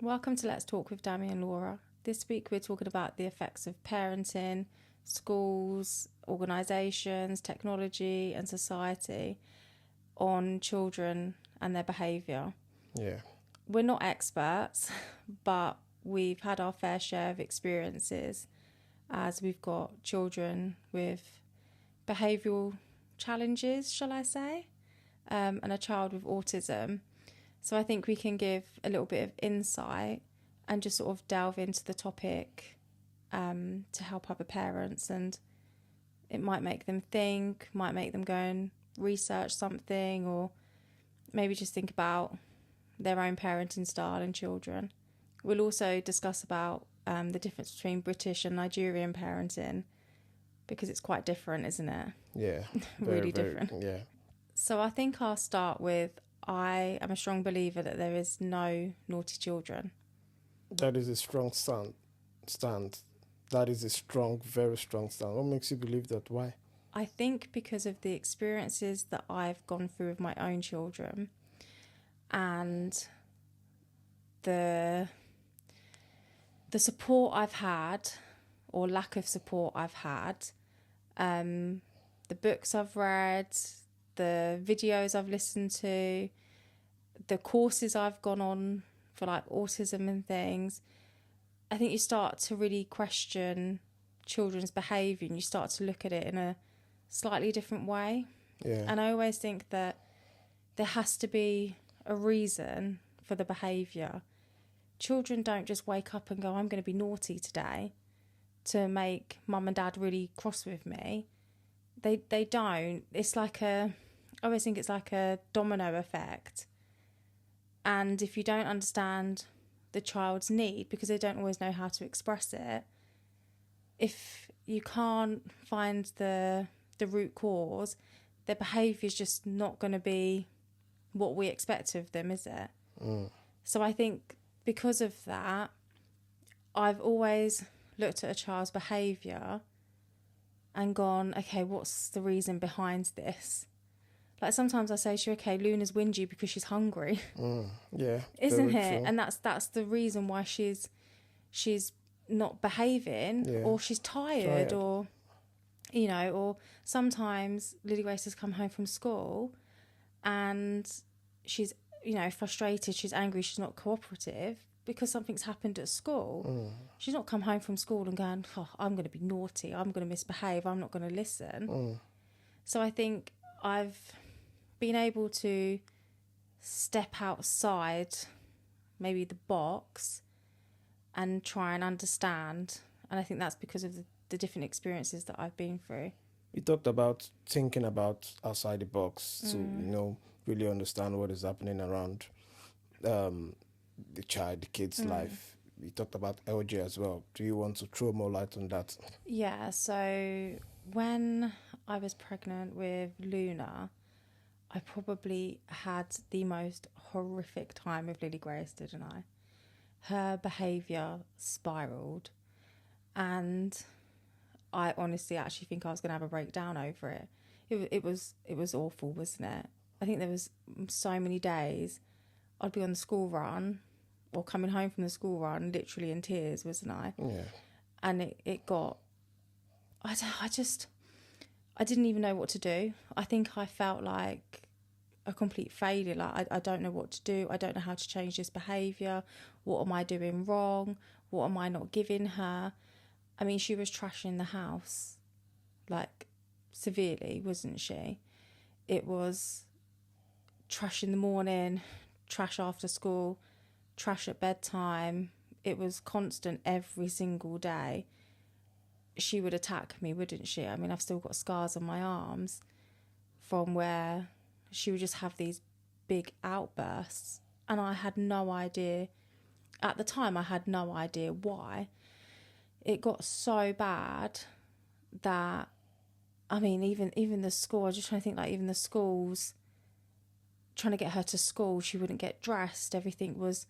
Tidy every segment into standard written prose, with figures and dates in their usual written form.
Welcome to Let's Talk with Dami and Laura. This week we're talking about the effects of parenting, schools, organisations, technology and society on children and their behaviour. Yeah. We're not experts, but we've had our fair share of experiences as we've got children with behavioural challenges, shall I say, and a child with autism. So I think we can give a little bit of insight and just sort of delve into the topic to help other parents, and it might make them think, might make them go and research something, or maybe just think about their own parenting style and children. We'll also discuss about the difference between British and Nigerian parenting, because it's quite different, isn't it? Yeah. Really different. Yeah. So I think I'll start with, I am a strong believer that there is no naughty children. That is a strong stand. That is a strong, very strong stand. What makes you believe that? Why? I think because of the experiences that I've gone through with my own children and the support I've had, or lack of support I've had, the books I've read, the videos I've listened to, the courses I've gone on for like autism and things. I think you start to really question children's behaviour and you start to look at it in a slightly different way. Yeah. And I always think that there has to be a reason for the behaviour. Children don't just wake up and go, I'm going to be naughty today to make mum and dad really cross with me. They don't. It's like I always think it's like a domino effect. And if you don't understand the child's need, because they don't always know how to express it, if you can't find the root cause, their behaviour is just not going to be what we expect of them, is it? So I think because of that, I've always looked at a child's behaviour and gone, okay, what's the reason behind this? Like sometimes I say to you, okay, Luna's whingy because she's hungry. Yeah. Isn't it? True. And that's the reason why she's not behaving, Yeah. or she's tired, or, you know, or sometimes Lily Grace has come home from school and she's, you know, frustrated, she's angry, she's not cooperative because something's happened at school. She's not come home from school and going, oh, I'm going to be naughty, I'm going to misbehave, I'm not going to listen. So I think I've been able to step outside maybe the box and try and understand. And I think that's because of the different experiences that I've been through. You talked about thinking about outside the box to, really understand what is happening around the kid's life. You talked about LG as well. Do you want to throw more light on that? Yeah, so when I was pregnant with Luna, I probably had the most horrific time with Lily Grace, didn't I? Her behaviour spiralled, and I honestly actually think I was going to have a breakdown over it. It was awful, wasn't it? I think there was so many days I'd be on the school run or coming home from the school run literally in tears, wasn't I? Yeah. And it got, I didn't even know what to do. I think I felt like a complete failure. Like, I don't know what to do. I don't know how to change this behaviour. What am I doing wrong? What am I not giving her? I mean, she was trashing the house, like, severely, wasn't she? It was trash in the morning, trash after school, trash at bedtime. It was constant every single day. She would attack me, wouldn't she? I mean, I've still got scars on my arms from where she would just have these big outbursts. And I had no idea. At the time, I had no idea why. It got so bad that, I mean, even the school, I was just trying to think, like, even the schools, trying to get her to school, she wouldn't get dressed. Everything was,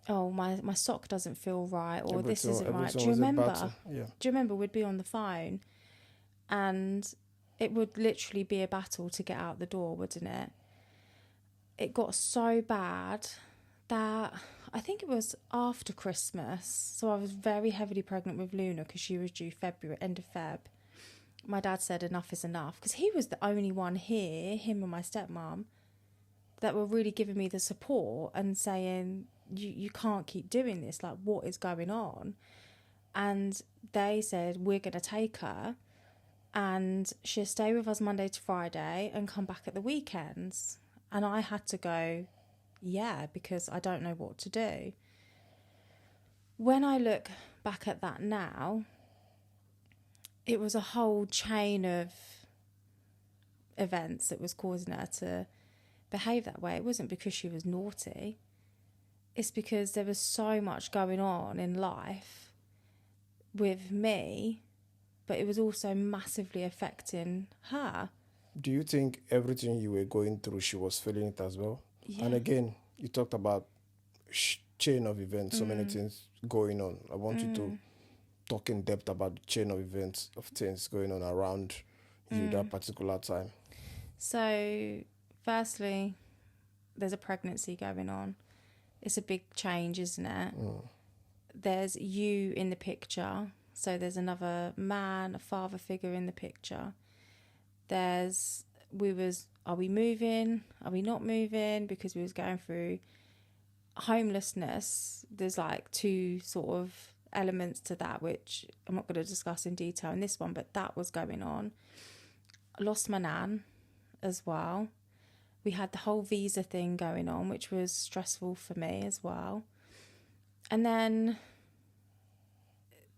oh, my sock doesn't feel right, or this isn't right. Do you remember? Yeah. Do you remember we'd be on the phone and it would literally be a battle to get out the door, wouldn't it? It got so bad that I think it was after Christmas. So I was very heavily pregnant with Luna because she was due February, end of Feb. My dad said enough is enough because he was the only one here, him and my stepmom, that were really giving me the support and saying, you can't keep doing this. Like, what is going on? And they said, we're going to take her and she'll stay with us Monday to Friday and come back at the weekends. And I had to go, yeah, because I don't know what to do. When I look back at that now, it was a whole chain of events that was causing her to behave that way. It wasn't because she was naughty. It's because there was so much going on in life with me, but it was also massively affecting her. Do you think everything you were going through, she was feeling it as well? Yeah. And again, you talked about chain of events, so many things going on. I want you to talk in depth about the chain of events of things going on around you that particular time. So, firstly, there's a pregnancy going on. It's a big change, isn't it? There's you in the picture. So there's another man, a father figure in the picture. Are we moving? Are we not moving? Because we was going through homelessness. There's like two sort of elements to that, which I'm not going to discuss in detail in this one, but that was going on. I lost my nan as well. We had the whole visa thing going on, which was stressful for me as well. And then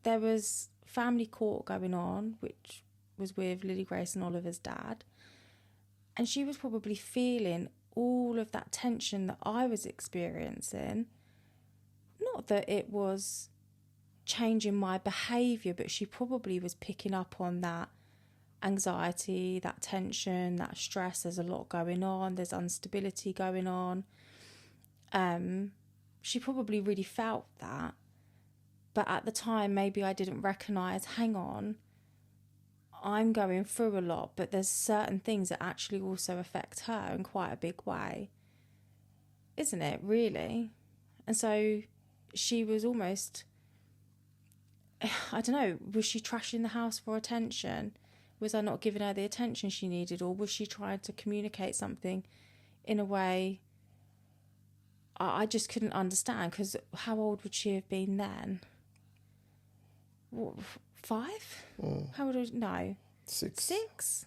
there was family court going on, which was with Lily Grace and Oliver's dad. And she was probably feeling all of that tension that I was experiencing. Not that it was changing my behaviour, but she probably was picking up on that anxiety, that tension, that stress. There's a lot going on. There's instability going on. She probably really felt that. But at the time, maybe I didn't recognise, hang on, I'm going through a lot, but there's certain things that actually also affect her in quite a big way. Isn't it, really? And so she was almost, I don't know, was she trashing the house for attention? Was I not giving her the attention she needed? Or was she trying to communicate something in a way I just couldn't understand? Because how old would she have been then? What, 5? How old was, no. 6?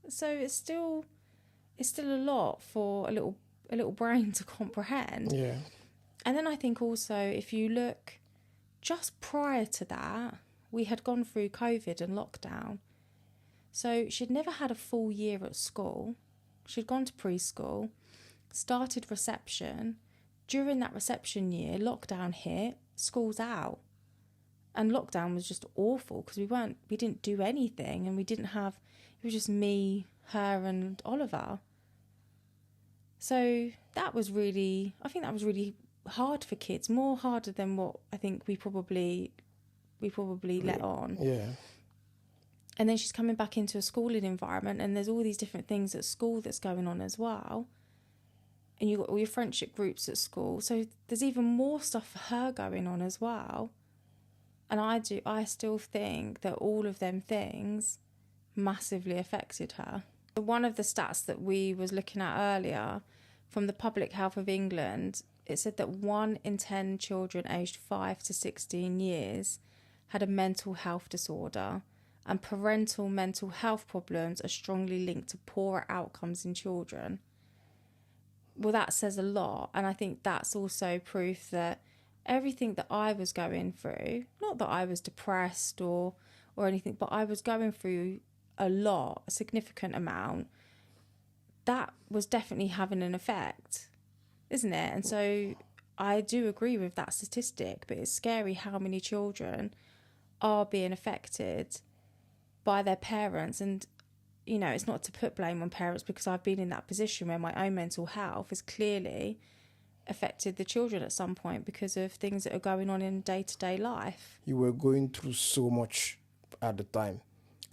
So it's still a lot for a little brain to comprehend. Yeah. And then I think also, if you look just prior to that, we had gone through COVID and lockdown. So she'd never had a full year at school. She'd gone to preschool, started reception. During that reception year, lockdown hit, school's out. And lockdown was just awful because we didn't do anything, and it was just me, her and Oliver. So I think that was really hard for kids, more harder than what I think we probably let on. Yeah. And then she's coming back into a schooling environment, and there's all these different things at school that's going on as well. And you've got all your friendship groups at school. So there's even more stuff for her going on as well. And I still think that all of them things massively affected her. One of the stats that we was looking at earlier from the Public Health of England, it said that 1 in 10 children aged 5 to 16 years had a mental health disorder, and parental mental health problems are strongly linked to poorer outcomes in children. Well, that says a lot, and I think that's also proof that everything that I was going through, not that I was depressed or anything, but I was going through a significant amount, that was definitely having an effect, isn't it? And so I do agree with that statistic, but it's scary how many children are being affected by their parents. And, you know, it's not to put blame on parents, because I've been in that position where my own mental health has clearly affected the children at some point because of things that are going on in day-to-day life. You were going through so much at the time.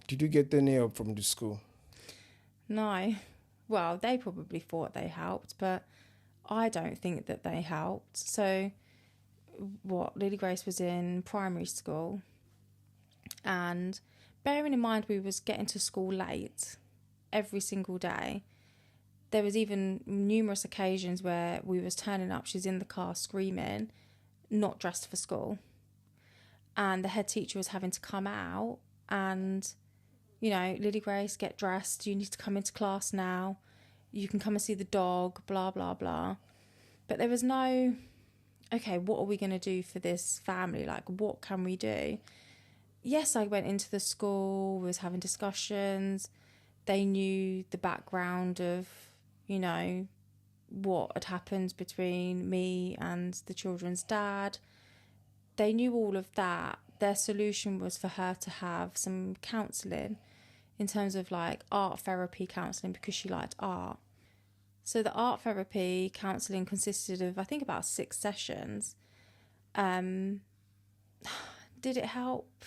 Did you get any help from the school? No. Well, they probably thought they helped, but I don't think that they helped. So Lily Grace was in primary school, and bearing in mind we was getting to school late every single day, there was even numerous occasions where we was turning up, she's in the car screaming, not dressed for school. And the head teacher was having to come out and, Lily Grace, get dressed. You need to come into class now. You can come and see the dog, blah, blah, blah. But there was no, okay, what are we going to do for this family? Like, what can we do? Yes, I went into the school, was having discussions. They knew the background of, what had happened between me and the children's dad. They knew all of that. Their solution was for her to have some counselling in terms of like art therapy counselling because she liked art. So the art therapy counselling consisted of, I think, about 6 sessions. Did it help?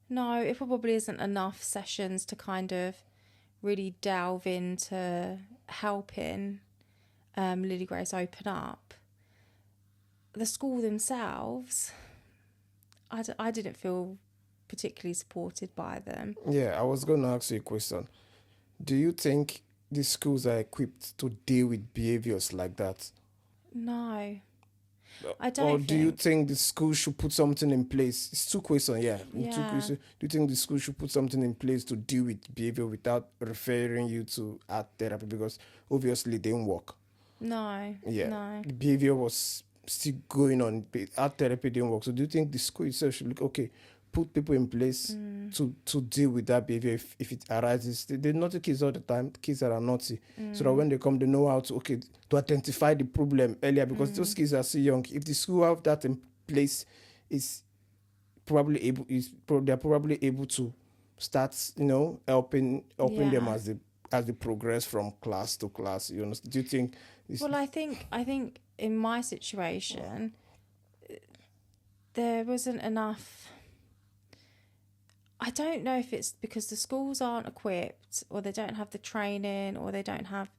No, it probably isn't enough sessions to kind of really delve into helping Lily Grace open up. The school themselves, I didn't feel particularly supported by them. Yeah, I was going to ask you a question. Do you think the schools are equipped to deal with behaviors like that? No, I don't. Or do you think the school should put something in place? It's 2 questions, yeah. 2 questions. Do you think the school should put something in place to deal with behavior without referring you to art therapy? Because obviously it didn't work. No. Yeah. No. The behavior was still going on. Art therapy didn't work. So do you think the school itself should look, okay, put people in place to deal with that behavior if it arises? They're naughty kids all the time, kids that are naughty. So that when they come, they know how to identify the problem earlier, because those kids are so young. If the school have that in place, they're probably able to start, helping them as they progress from class to class. You know, do you think? Well, I think in my situation, there wasn't enough. I don't know if it's because the schools aren't equipped, or they don't have the training, or they don't have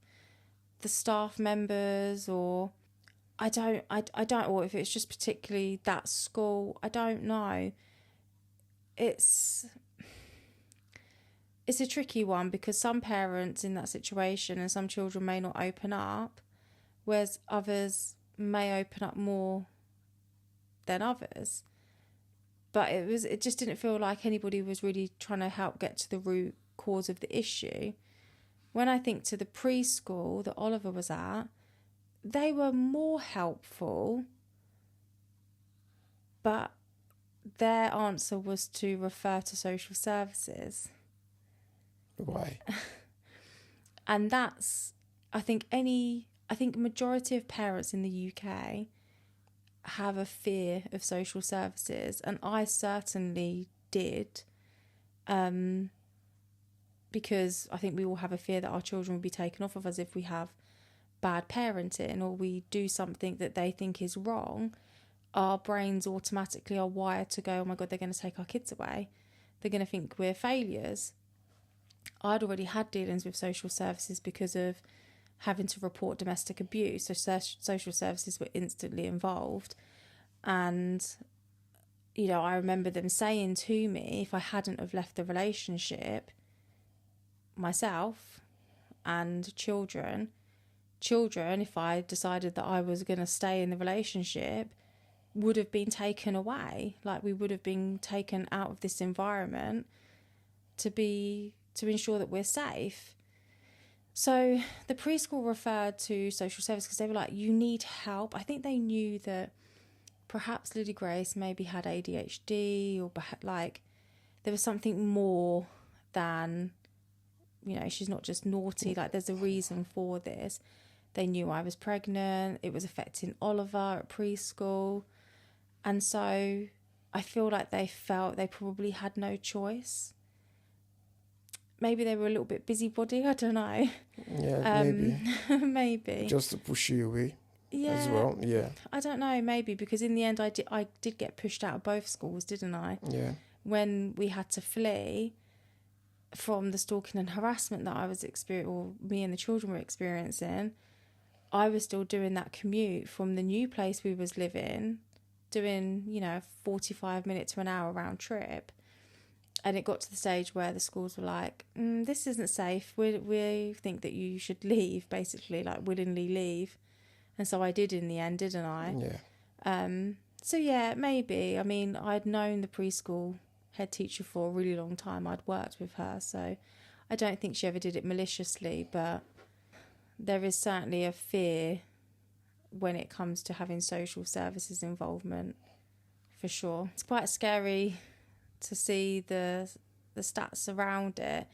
the staff members, or I don't, or if it's just particularly that school. I don't know. It's a tricky one, because some parents in that situation and some children may not open up, whereas others may open up more than others. But it just didn't feel like anybody was really trying to help get to the root cause of the issue. When I think to the preschool that Oliver was at, they were more helpful, but their answer was to refer to social services. Why? And that's, I think majority of parents in the UK have a fear of social services, and I certainly did, because I think we all have a fear that our children will be taken off of us if we have bad parenting, or we do something that they think is wrong. Our brains automatically are wired to go, oh my God, they're going to take our kids away. They're going to think we're failures. I'd already had dealings with social services because of having to report domestic abuse. So social services were instantly involved. And, I remember them saying to me, if I hadn't have left the relationship, myself and children, if I decided that I was going to stay in the relationship, would have been taken away. Like, we would have been taken out of this environment to ensure that we're safe. So the preschool referred to social service because they were like, you need help. I think they knew that perhaps Lily Grace maybe had ADHD, or like there was something more than, she's not just naughty. Like, there's a reason for this. They knew I was pregnant. It was affecting Oliver at preschool. And so I feel like they felt they probably had no choice. Maybe they were a little bit busybody, I don't know. Yeah, maybe. Maybe. Just to push you away as well, yeah. I don't know, maybe, because in the end I did get pushed out of both schools, didn't I? Yeah. When we had to flee from the stalking and harassment that I was experiencing, or me and the children were experiencing, I was still doing that commute from the new place we was living, doing, 45 minutes to an hour round trip. And it got to the stage where the schools were like, this isn't safe. We think that you should leave, basically, like willingly leave. And so I did in the end, didn't I? Yeah. So, yeah, maybe. I mean, I'd known the preschool head teacher for a really long time. I'd worked with her. So I don't think she ever did it maliciously. But there is certainly a fear when it comes to having social services involvement, for sure. It's quite scary to see the stats around it.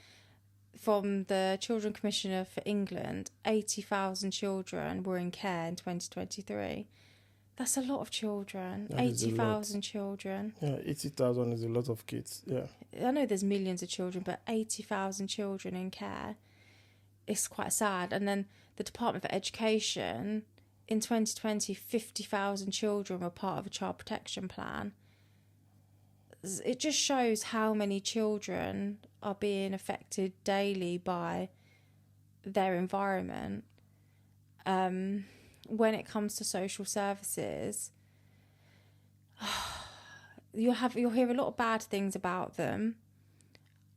From the Children Commissioner for England, 80,000 children were in care in 2023. That's a lot of children. 80,000 children. Yeah, 80,000 is a lot of kids. Yeah. I know there's millions of children, but 80,000 children in care. It's quite sad. And then the Department for Education, in 2020, 50,000 children were part of a child protection plan. It just shows how many children are being affected daily by their environment. When it comes to social services, you'll hear a lot of bad things about them.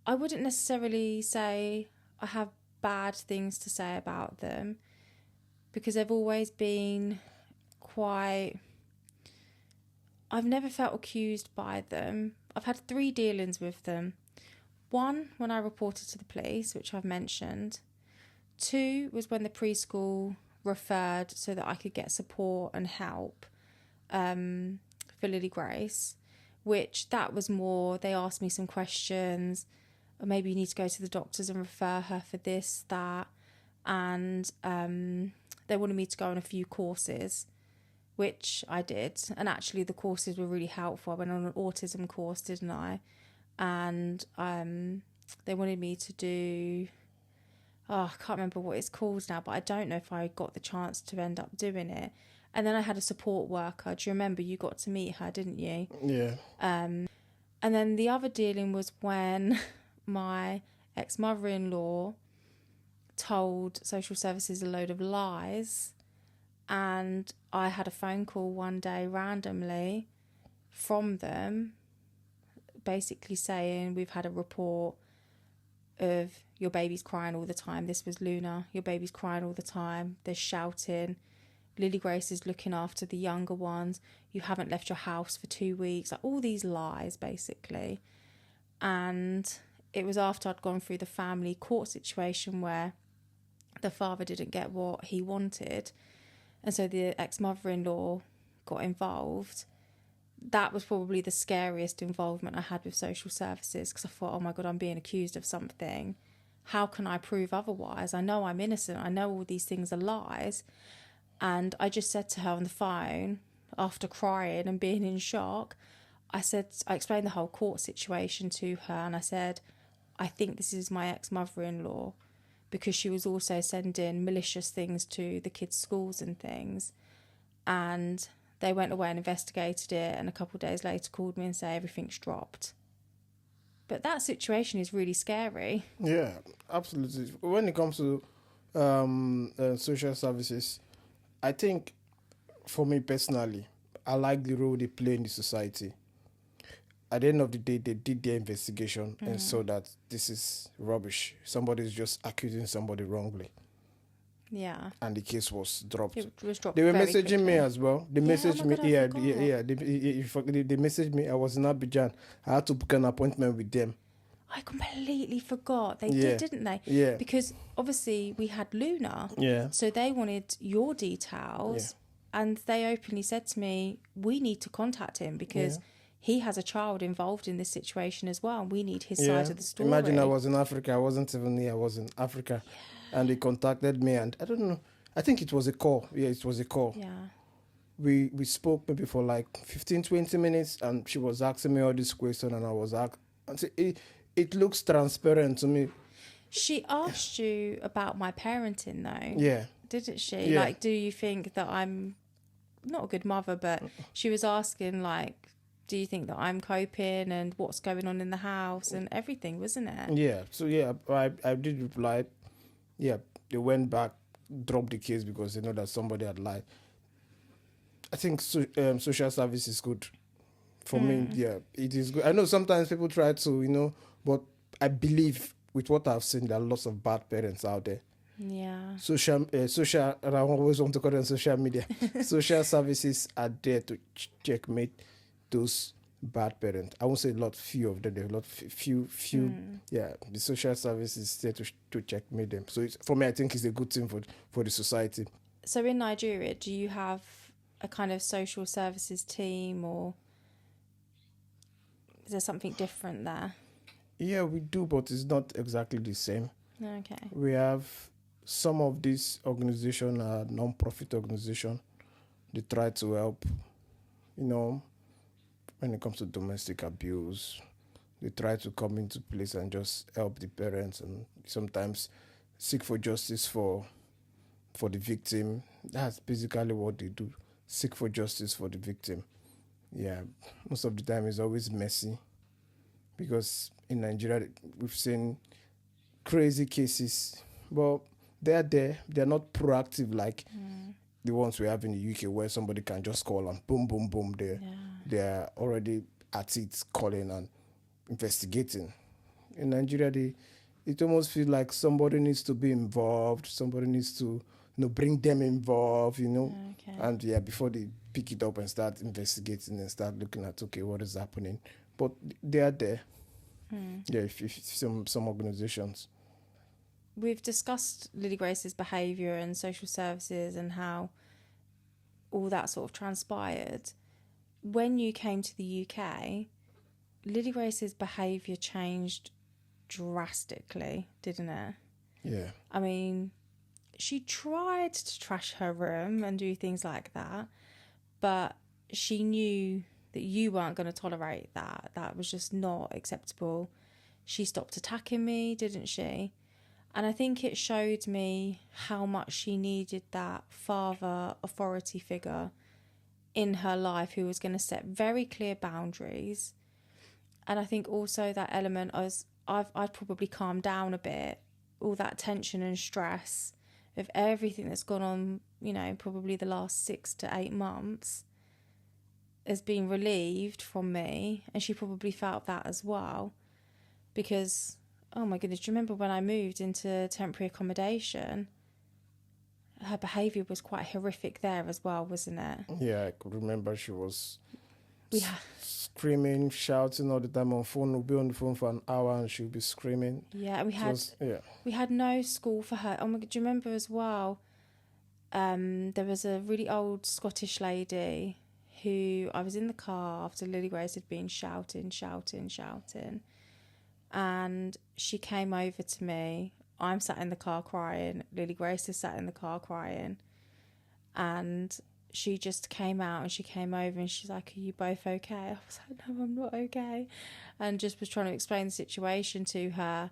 I wouldn't necessarily say I have bad things to say about them, because they've always been quite... I've never felt accused by them. I've had 3 dealings with them. 1, when I reported to the police, which I've mentioned. 2 was when the preschool referred so that I could get support and help for Lily Grace, which that was more, they asked me some questions, or maybe you need to go to the doctors and refer her for this, that, and they wanted me to go on a few courses, which I did. And actually the courses were really helpful. I went on an autism course, didn't I? And they wanted me to do... I can't remember what it's called now, but I don't know if I got the chance to end up doing it. And then I had a support worker. Do you remember? You got to meet her, didn't you? Yeah. And then the other dealing was when my ex-mother-in-law told social services a load of lies. And I had a phone call one day randomly from them, basically saying, we've had a report of your baby's crying all the time. This was Luna. Your baby's crying all the time. There's shouting. Lily Grace is looking after the younger ones. You haven't left your house for 2 weeks. Like, all these lies, basically. And it was after I'd gone through the family court situation where the father didn't get what he wanted. And so the ex-mother-in-law got involved. That was probably the scariest involvement I had with social services, because I thought, oh my God, I'm being accused of something. How can I prove otherwise? I know I'm innocent. I know all these things are lies. And I just said to her on the phone, after crying and being in shock, I explained the whole court situation to her, and I said, I think this is my ex-mother-in-law, because she was also sending malicious things to the kids' schools and things. And they went away and investigated it, and a couple of days later called me and said everything's dropped. But that situation is really scary. Yeah, absolutely. When it comes to social services, I think, for me personally, I like the role they play in the society. At the end of the day, they did their investigation and saw that this is rubbish. Somebody's just accusing somebody wrongly. Yeah. And the case was dropped. It was dropped. They were very messaging quickly. me as well. They messaged me. God, Yeah. They messaged me. I was in Abidjan. I had to book an appointment with them. I completely forgot. They did, didn't they? Yeah. Because obviously we had Luna. Yeah. So they wanted your details. Yeah. And they openly said to me, we need to contact him because he has a child involved in this situation as well. And we need his side of the story. Imagine I was in Africa. I wasn't even here. I was in Africa. Yeah. And they contacted me, and I don't know. I think it was a call. Yeah, it was a call. Yeah. We spoke maybe for like 15, 20 minutes, and she was asking me all these questions, and I was asking. And so it looks transparent to me. She asked you about my parenting, though. Yeah. Didn't she? Yeah. Like, do you think that I'm not a good mother, but she was asking, like, do you think that I'm coping and what's going on in the house and everything, wasn't it? Yeah. So, yeah, I did reply. Yeah, they went back drop the case because they know that somebody had lied. I think social service is good. For me, yeah, it is good. I know sometimes people try to, but I believe with what I've seen, there are lots of bad parents out there. Yeah. And I always want to call them social media. Social services are there to checkmate those bad parents. I won't say a lot, few of them. There are a lot, few. Yeah, the social service is there to checkmate them. So for me, I think it's a good thing for the society. So in Nigeria, do you have a kind of social services team, or is there something different there? Yeah, we do, but it's not exactly the same. Okay. We have some of these organizations are non-profit organizations. They try to help, when it comes to domestic abuse. They try to come into place and just help the parents and sometimes seek for justice for the victim. That's basically what they do. Seek for justice for the victim. Yeah, most of the time it's always messy because in Nigeria we've seen crazy cases, but they're there. They're not proactive like the ones we have in the UK where somebody can just call and boom, boom, boom. They're already at it, calling and investigating. In Nigeria, it almost feels like somebody needs to be involved. Somebody needs to bring them involved, Okay. And before they pick it up and start investigating and start looking at, okay, what is happening? But they are there. Yeah, if some organizations. We've discussed Lily Grace's behaviour and social services and how all that sort of transpired. When you came to the UK, Lily Grace's behaviour changed drastically, didn't it? Yeah. I mean, she tried to trash her room and do things like that, but she knew that you weren't going to tolerate that. That was just not acceptable. She stopped attacking me, didn't she? And I think it showed me how much she needed that father authority figure in her life who was going to set very clear boundaries. And I think also that element, I'd probably calmed down a bit, all that tension and stress of everything that's gone on, probably the last 6 to 8 months has been relieved from me. And she probably felt that as well. Because, oh my goodness, do you remember when I moved into temporary accommodation? Her behaviour was quite horrific there as well, wasn't it? Yeah, I could remember she was We screaming, shouting all the time on phone. We'll be on the phone for an hour and she'll be screaming. Yeah, we had no school for her. Oh my God, do you remember as well? There was a really old Scottish lady who I was in the car after Lily Grace had been shouting. And she came over to me. I'm sat in the car crying. Lily Grace is sat in the car crying. And she just came out and she came over and she's like, are you both okay? I was like, no, I'm not okay. And just was trying to explain the situation to her.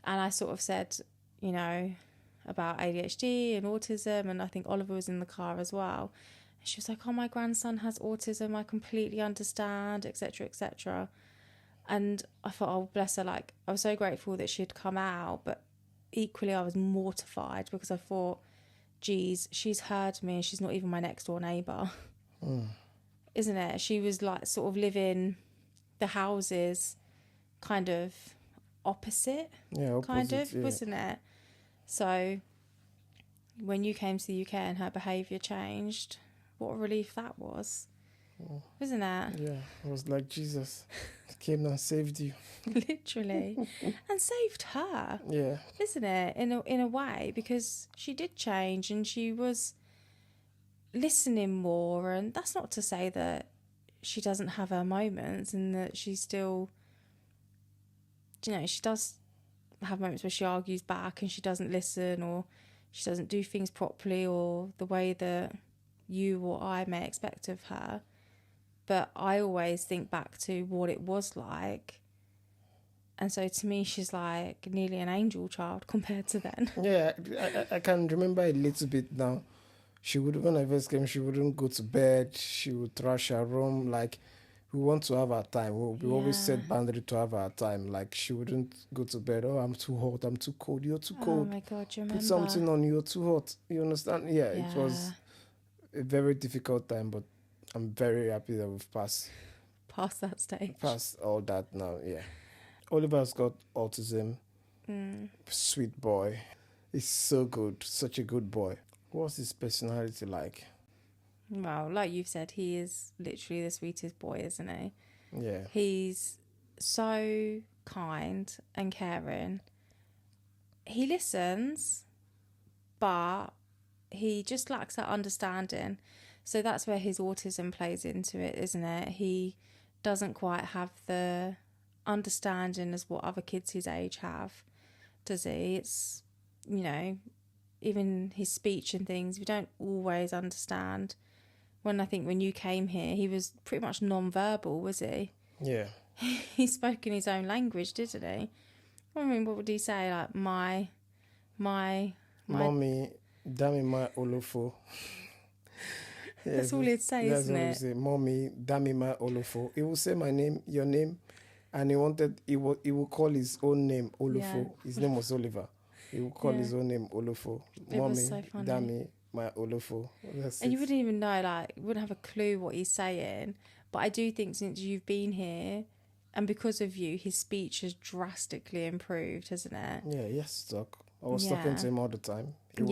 And I sort of said, about ADHD and autism. And I think Oliver was in the car as well. And she was like, oh, my grandson has autism. I completely understand, etc., etc. And I thought, oh, bless her. Like, I was so grateful that she'd come out. But equally, I was mortified because I thought, geez, she's heard me and she's not even my next door neighbour. Isn't it? She was like sort of living the houses kind of opposite. Yeah, opposite, wasn't it? So when you came to the UK and her behaviour changed, what a relief that was. Wasn't it? Yeah, it was like Jesus came and saved you. Literally. And saved her. Yeah. Isn't it? In a way, because she did change and she was listening more. And that's not to say that she doesn't have her moments and that she still, she does have moments where she argues back and she doesn't listen or she doesn't do things properly or the way that you or I may expect of her. But I always think back to what it was like. And so to me, she's like nearly an angel child compared to then. Yeah, I can remember a little bit now. When I first came, she wouldn't go to bed. She would trash her room. Like, we want to have our time. We always Yeah. set boundary to have our time. Like she wouldn't go to bed. Oh, I'm too hot. I'm too cold. You're too Oh cold. my God, do you Put remember? something on. You're too hot. You understand? Yeah, it Yeah. was a very difficult time, but I'm very happy that we've Past that stage. past all that now. Yeah. Oliver's got autism. Sweet boy. He's so good. Such a good boy. What's his personality like? Well, like you've said, he is literally the sweetest boy, isn't he? Yeah. He's so kind and caring. He listens, but he just lacks that understanding. So that's where his autism plays into it, isn't it? He doesn't quite have the understanding as what other kids his age have, does he? It's, even his speech and things, we don't always understand. When you came here, he was pretty much non-verbal, was he? Yeah. He spoke in his own language, didn't he? I mean, what would he say? Like, my Mommy, dami my olofo. That's all he'd say, isn't it? Say. Mommy, dami my olofo. He will say my name, your name, and he will call his own name Olufo. Yeah. His name was Oliver. He will call his own name Olufo. Mommy, so dami my Olufo. And you wouldn't even know, you wouldn't have a clue what he's saying. But I do think since you've been here, and because of you, his speech has drastically improved, hasn't it? Yeah, yes, talk. I was talking to him all the time. He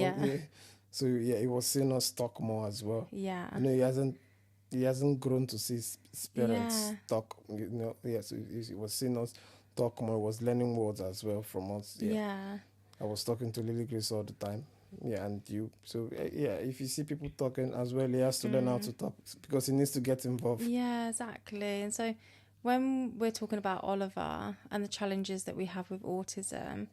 was seeing us talk more as well. Yeah. He hasn't grown to see his parents talk. So he was seeing us talk more. He was learning words as well from us. Yeah. I was talking to Lily Grace all the time. Yeah, and you. So, if you see people talking as well, he has to learn how to talk because he needs to get involved. Yeah, exactly. And so when we're talking about Oliver and the challenges that we have with autism,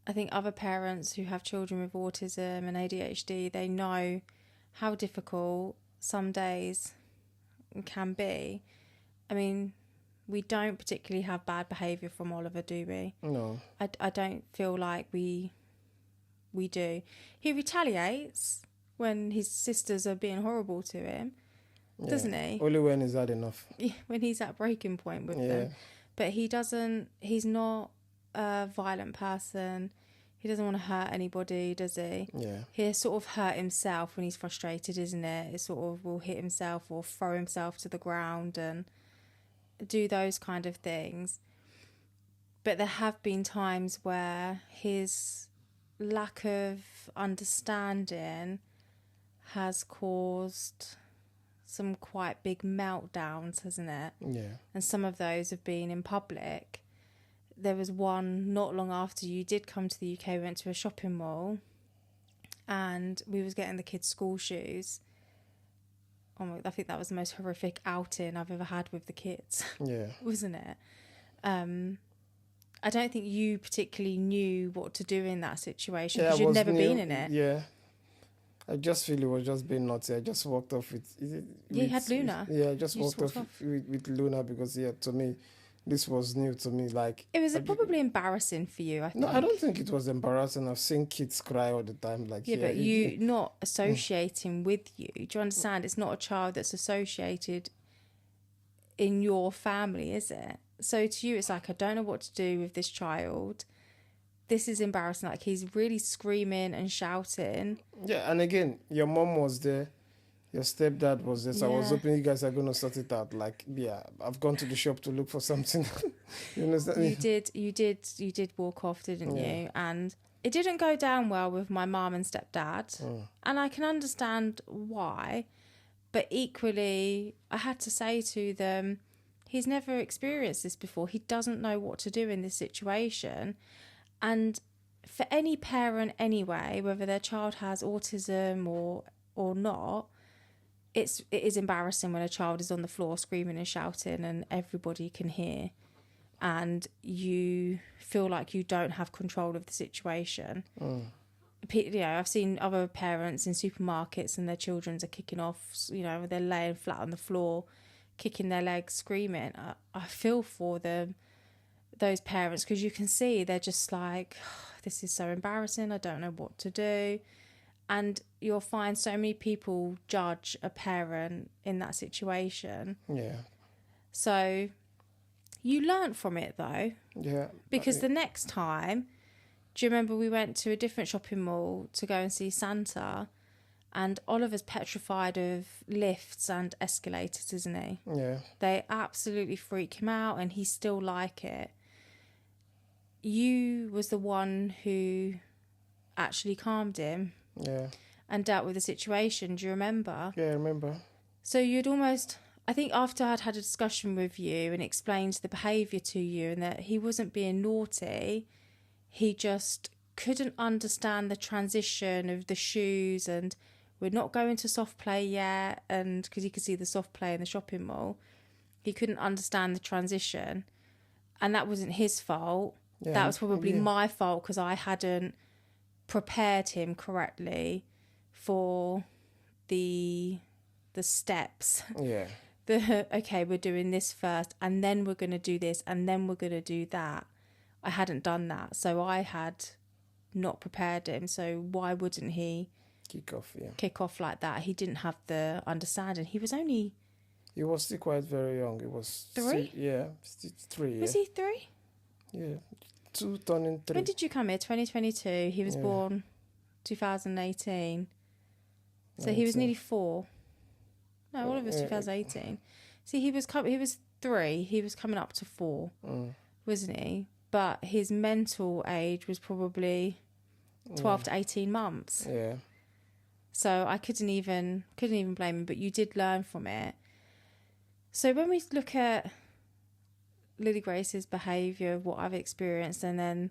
I think other parents who have children with autism and ADHD, they know how difficult some days can be. I mean, we don't particularly have bad behaviour from Oliver, do we? No. I don't feel like we do. He retaliates when his sisters are being horrible to him, doesn't he? Only when he's had enough. Yeah, when he's at breaking point with them. But he's not a violent person. He doesn't want to hurt anybody, does he? Yeah. He'll sort of hurt himself when he's frustrated, isn't it? It sort of will hit himself or throw himself to the ground and do those kind of things. But there have been times where his lack of understanding has caused some quite big meltdowns, hasn't it? Yeah. And some of those have been in public. There was one not long after you did come to the UK. We went to a shopping mall and we was getting the kids' school shoes. I think that was the most horrific outing I've ever had with the kids. Yeah. Wasn't it? I don't think you particularly knew what to do in that situation because you'd never been in it. Yeah. I just feel it was just being naughty. I just walked off with... You had Luna. I just walked off. With Luna because, to me, this was new to me. It was probably embarrassing for you, I think. No, I don't think it was embarrassing. I've seen kids cry all the time. But you not associating with you. Do you understand? It's not a child that's associated in your family, is it? So to you, it's like, I don't know what to do with this child. This is embarrassing. He's really screaming and shouting. Yeah, and again, your mom was there. Your stepdad was there. So I was hoping you guys are going to sort it out. I've gone to the shop to look for something. You understand? You did walk off, didn't you? And it didn't go down well with my mum and stepdad. And I can understand why. But equally, I had to say to them, he's never experienced this before. He doesn't know what to do in this situation. And for any parent anyway, whether their child has autism or not, it is embarrassing when a child is on the floor screaming and shouting and everybody can hear and you feel like you don't have control of the situation. I've seen other parents in supermarkets and their children are kicking off, they're laying flat on the floor, kicking their legs, screaming. I feel for them, those parents, because you can see they're just like, this is so embarrassing, I don't know what to do. And you'll find so many people judge a parent in that situation. Yeah. So you learnt from it though. Yeah. Because the next time, do you remember we went to a different shopping mall to go and see Santa? And Oliver's petrified of lifts and escalators, isn't he? Yeah. They absolutely freak him out and he's still like it. You was the one who actually calmed him. Yeah. And dealt with the situation. Do you remember? Yeah, I remember. So you'd almost... I think after I'd had a discussion with you and explained the behaviour to you and that he wasn't being naughty, he just couldn't understand the transition of the shoes and we're not going to soft play yet, and because you could see the soft play in the shopping mall, he couldn't understand the transition, and that wasn't his fault. Yeah, that was probably my fault because I hadn't prepared him correctly for the steps. Yeah. Okay, we're doing this first and then we're going to do this and then we're going to do that. I hadn't done that, so I had not prepared him. So why wouldn't he kick off like that? He didn't have the understanding. He was still quite very young. It was 3. Still 3. Yeah. Was he 3? Yeah, 2 turning 3. When did you come here? 2022. He was born 2018. So 19. He was nearly 4. No, all of us 2018. See, he was 3. He was coming up to 4, wasn't he? But his mental age was probably 12 to 18 months. Yeah. So I couldn't even blame him. But you did learn from it. So when we look at Lily Grace's behaviour, what I've experienced, and then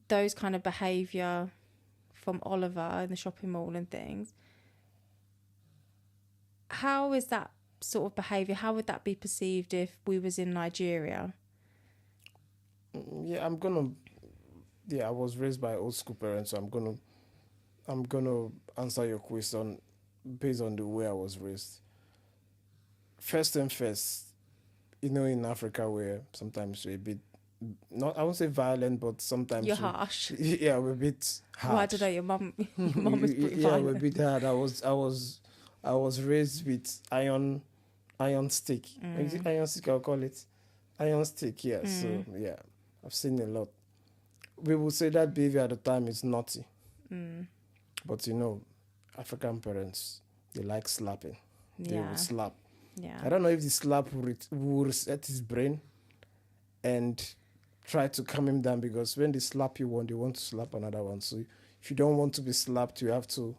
those kind of behaviour from Oliver in the shopping mall and things, how is that sort of behaviour, how would that be perceived if we was in Nigeria? Yeah, I was raised by old school parents, so I'm gonna answer your question based on the way I was raised. First and first, in Africa where sometimes we're a bit, not, I won't say violent, but sometimes you're harsh. Yeah, we're a bit harsh. Well, I don't know, your mum was pretty violent. Yeah, we're a bit hard. I was raised with iron stick. Is it iron stick? I'll call it iron stick. Yeah. So yeah, I've seen a lot. We will say that behavior at the time is naughty, but African parents, they like slapping. They will slap. Yeah. I don't know if the slap will reset his brain and try to calm him down, because when they slap you one, they want to slap another one. So if you don't want to be slapped, you have to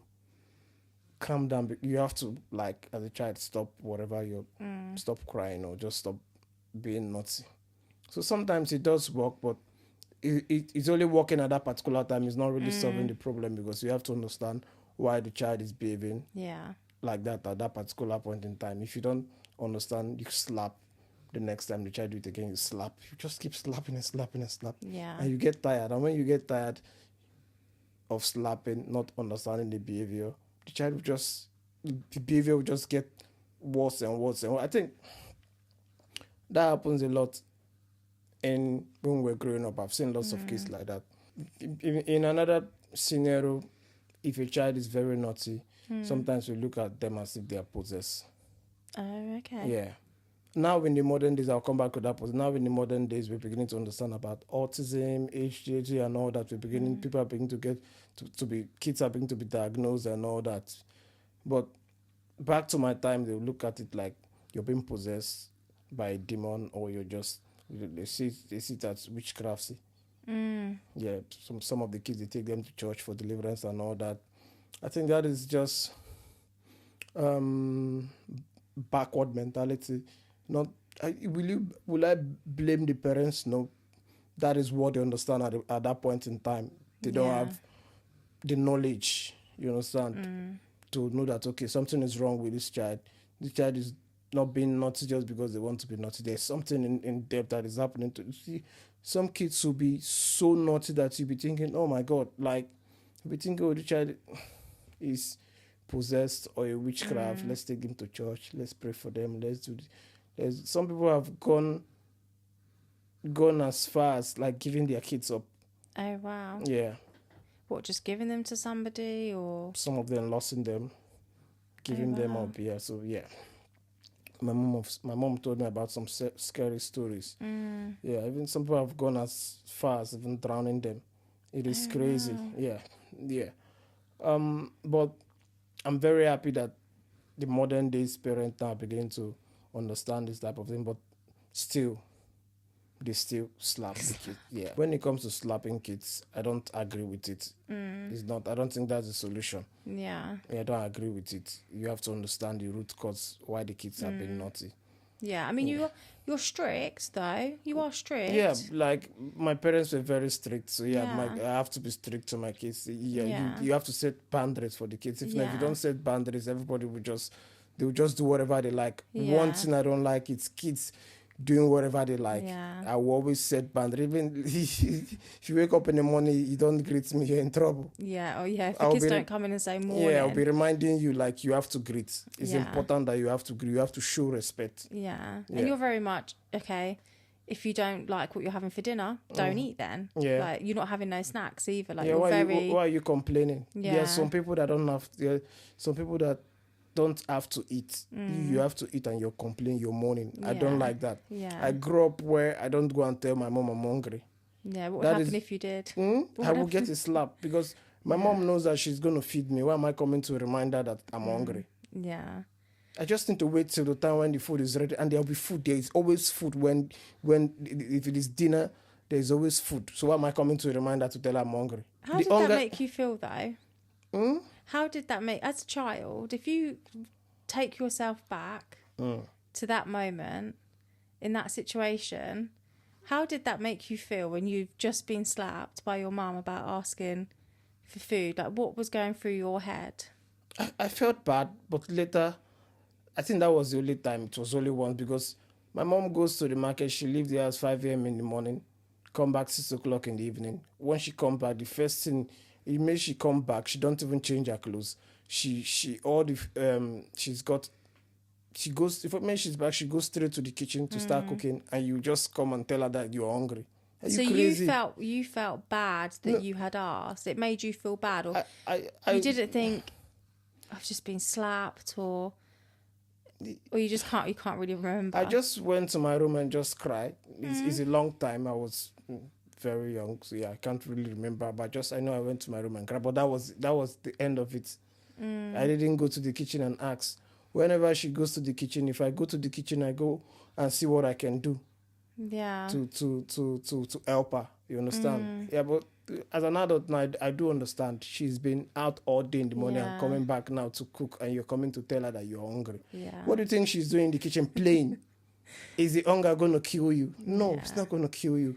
calm down. You have to, like, as a child, stop whatever you're, stop crying or just stop being naughty. So sometimes it does work, but it's only working at that particular time. It's not really solving the problem, because you have to understand why the child is behaving like that at that particular point in time. If you don't understand, you slap. The next time the child do it again, you slap. You just keep slapping and slapping and slapping. Yeah. And you get tired. And when you get tired of slapping, not understanding the behavior, the behavior will just get worse and worse. And I think that happens a lot when we're growing up. I've seen lots of kids like that. In another scenario, if a child is very naughty, sometimes we look at them as if they are possessed. Oh, okay. Yeah. Now in the modern days, I'll come back to that. But now in the modern days, we're beginning to understand about autism, HDHD, and all that. People are beginning to get kids are beginning to be diagnosed and all that. But back to my time, they look at it like you're being possessed by a demon, or they see it as witchcraft. Yeah. Some of the kids, they take them to church for deliverance and all that. I think that is just backward mentality. Will I blame the parents? No, that is what they understand at that point in time. They don't have the knowledge, you understand, to know that, okay, something is wrong with this child. This child is not being naughty just because they want to be naughty. There's something in depth that is happening. See, some kids will be so naughty that you'll be thinking, oh my God, like, you'll be thinking, oh, the child is possessed or a witchcraft. Let's take them to church. Let's pray for them. Let's do this. Some people have gone as far as like giving their kids up. Oh wow. Yeah. What, just giving them to somebody, or some of them losing them, giving them up? Yeah. So yeah. my mom told me about some scary stories. Yeah, even some people have gone as far as even drowning them. It is crazy. Wow. Yeah. But I'm very happy that the modern days parents now begin to understand this type of thing, but still, they still slap the kids. Yeah. When it comes to slapping kids, I don't agree with it. It's not. I don't think that's the solution. Yeah. I don't agree with it. You have to understand the root cause why the kids have been naughty. Yeah. I mean, you're strict though. You are strict. Yeah, like my parents were very strict, so Yeah. I have to be strict to my kids. Yeah, Yeah. you have to set boundaries for the kids. If not, if you Yeah. don't set boundaries, everybody will just do whatever they like. One Yeah. thing I don't like is kids doing whatever they like. Yeah. I will always set boundaries. Even if you wake up in the morning, you don't greet me, you're in trouble. Yeah. Oh, yeah. If the I'll kids be- don't come in and say morning. Yeah, I'll be reminding you like you have to greet. It's Yeah. important that you have to greet. You have to show respect. Yeah. Yeah. And you're very much, okay, if you don't like what you're having for dinner, don't eat then. Yeah. Like, you're not having no snacks either. Like, Yeah, you're why are you complaining? Yeah. There are some people that don't have. There are some people that don't have to eat. You have to eat, and you're complaining. You're mourning. I don't Yeah. like that. Yeah. I grew up where I don't go and tell my mom I'm hungry. Yeah. What would that happen is- if you did? I would will get a slap because my mom knows that she's going to feed me. Why am I coming to remind her that I'm hungry? Yeah. I just need to wait till the time when the food is ready, and there'll be food. There is always food when if it is dinner, there is always food. So why am I coming to remind her to tell her I'm hungry? How The did hunger- that make you feel though? How did that make, as a child, if you take yourself back to that moment in that situation, how did that make you feel when you've just been slapped by your mum about asking for food? Like, what was going through your head? I felt bad, but later, I think that was the only time. It was only once because my mom goes to the market. She leaves the house 5 a.m. in the morning, come back 6 o'clock in the evening. When she come back, the first thing, it makes she come back. She don't even change her clothes. She goes, if when she's back, she goes straight to the kitchen to start cooking, and you just come and tell her that you're hungry. Are So you crazy? you felt bad that you had asked. It made you feel bad, or I you didn't think I've just been slapped, or you just can't really remember. I just went to my room and just cried. It's a long time. I was very young, so yeah, I can't really remember. But I know I went to my room and cried. But that was the end of it. I didn't go to the kitchen and ask. Whenever she goes to the kitchen, if I go to the kitchen, I go and see what I can do Yeah. to help her. You understand? Yeah, but as an adult now, I do understand. She's been out all day in the morning and Yeah. coming back now to cook, and you're coming to tell her that you're hungry. Yeah. What do you think she's doing in the kitchen playing? Is the hunger going to kill you? No, it's not going to kill you.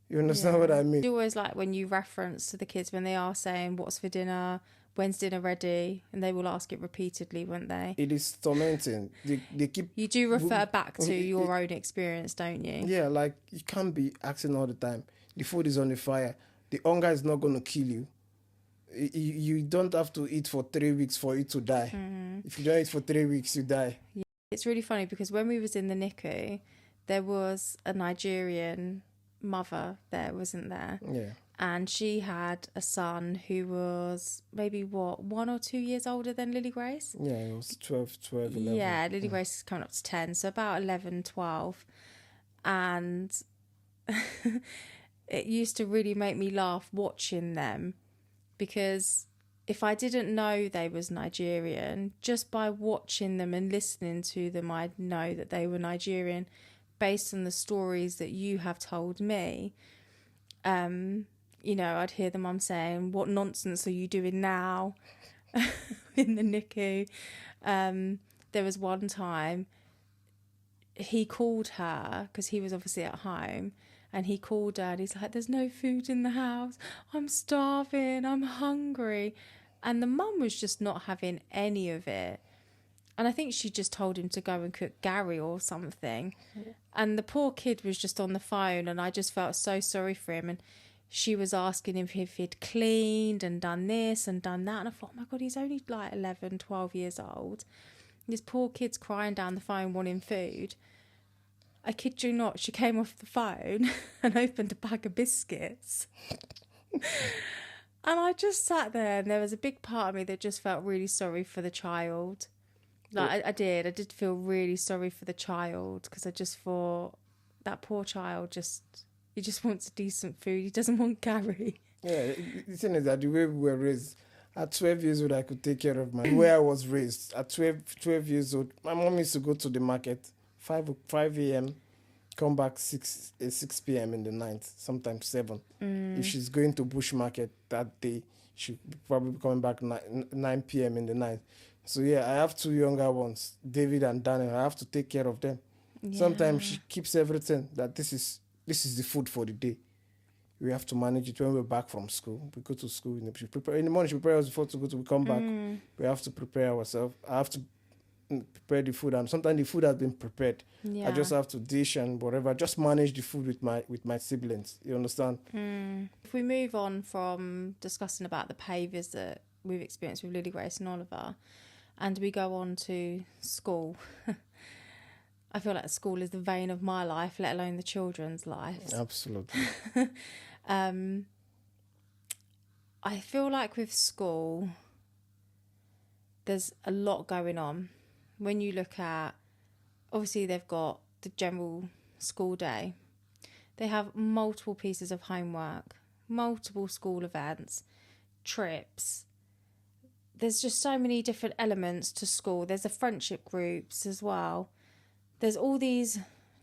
You understand what I mean? You always like when you reference to the kids when they are saying, "What's for dinner? When's dinner ready?" And they will ask it repeatedly, won't they? It is tormenting. They keep... You do refer back to your own experience, don't you? Yeah, like you can't be acting all the time. The food is on the fire. The hunger is not going to kill you. You don't have to eat for 3 weeks for it to die. If you don't eat for 3 weeks, you die. It's really funny because when we was in the NICU, there was a Nigerian mother there, wasn't there? Yeah. And she had a son who was maybe 1 or 2 years older than Lily Grace. Yeah, it was 12, 11. Yeah, Lily Grace is coming up to 10, so about 11, 12. And it used to really make me laugh watching them, because if I didn't know they was Nigerian, just by watching them and listening to them, I'd know that they were Nigerian based on the stories that you have told me. You know, I'd hear the mum saying, "What nonsense are you doing now?" in the NICU. There was one time he called her, because he was obviously at home, and he called her and he's like, "There's no food in the house. I'm starving. I'm hungry." And the mum was just not having any of it. And I think she just told him to go and cook Gary or something. And the poor kid was just on the phone, and I just felt so sorry for him. And she was asking him if he'd cleaned and done this and done that. And I thought, oh my God, he's only like 11, 12 years old. This poor kid's crying down the phone wanting food. I kid you not, she came off the phone and opened a bag of biscuits. And I just sat there, and there was a big part of me that just felt really sorry for the child. Like I did feel really sorry for the child, because I just thought that poor child he just wants decent food. He doesn't want Gary. Yeah, the thing is that the way we were raised, at 12 years old, I could take care of the way I was raised. At 12 years old, my mom used to go to the market 5 a.m., come back 6 p.m. in the night, sometimes 7. If she's going to bush market that day, she'll probably be coming back 9 p.m. in the night. So yeah, I have 2 younger ones, David and Daniel. I have to take care of them. Yeah. Sometimes she keeps everything that this is the food for the day. We have to manage it when we're back from school. We go to school in the morning. She prepares us before we come back. We have to prepare ourselves. I have to prepare the food, and sometimes the food has been prepared. Yeah. I just have to dish and whatever. Just manage the food with my siblings. You understand? If we move on from discussing about the behaviours that we've experienced with Lily Grace and Oliver, and we go on to school. I feel like school is the vein of my life, let alone the children's lives. Absolutely. I feel like with school, there's a lot going on. When you look at, obviously they've got the general school day. They have multiple pieces of homework, multiple school events, trips. There's just so many different elements to school. There's the friendship groups as well. There's all these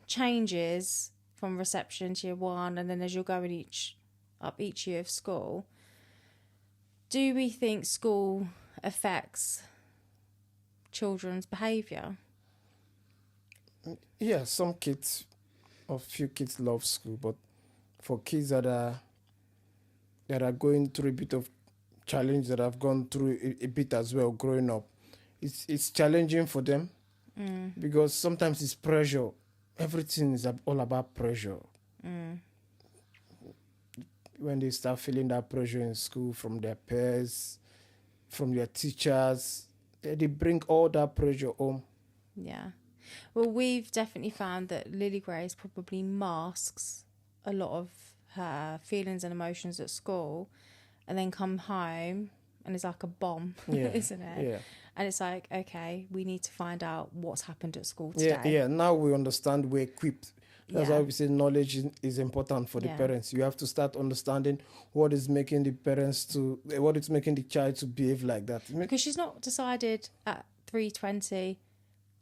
changes from reception to year 1, and then as you're going up each year of school. Do we think school affects children's behaviour? Yeah, some kids, or few kids love school, but for kids that are going through a bit of challenge, that have gone through a bit as well growing up, it's challenging for them. Because sometimes it's pressure. Everything is all about pressure. When they start feeling that pressure in school from their peers, from their teachers, they bring all that pressure home. Yeah. Well, we've definitely found that Lily Grace probably masks a lot of her feelings and emotions at school, and then come home and it's like a bomb, isn't it? Yeah. And it's like, okay, we need to find out what's happened at school today. Yeah. Now we understand, we're equipped. That's why we say knowledge is important for the parents. You have to start understanding what is making the child to behave like that. Because she's not decided at 3:20,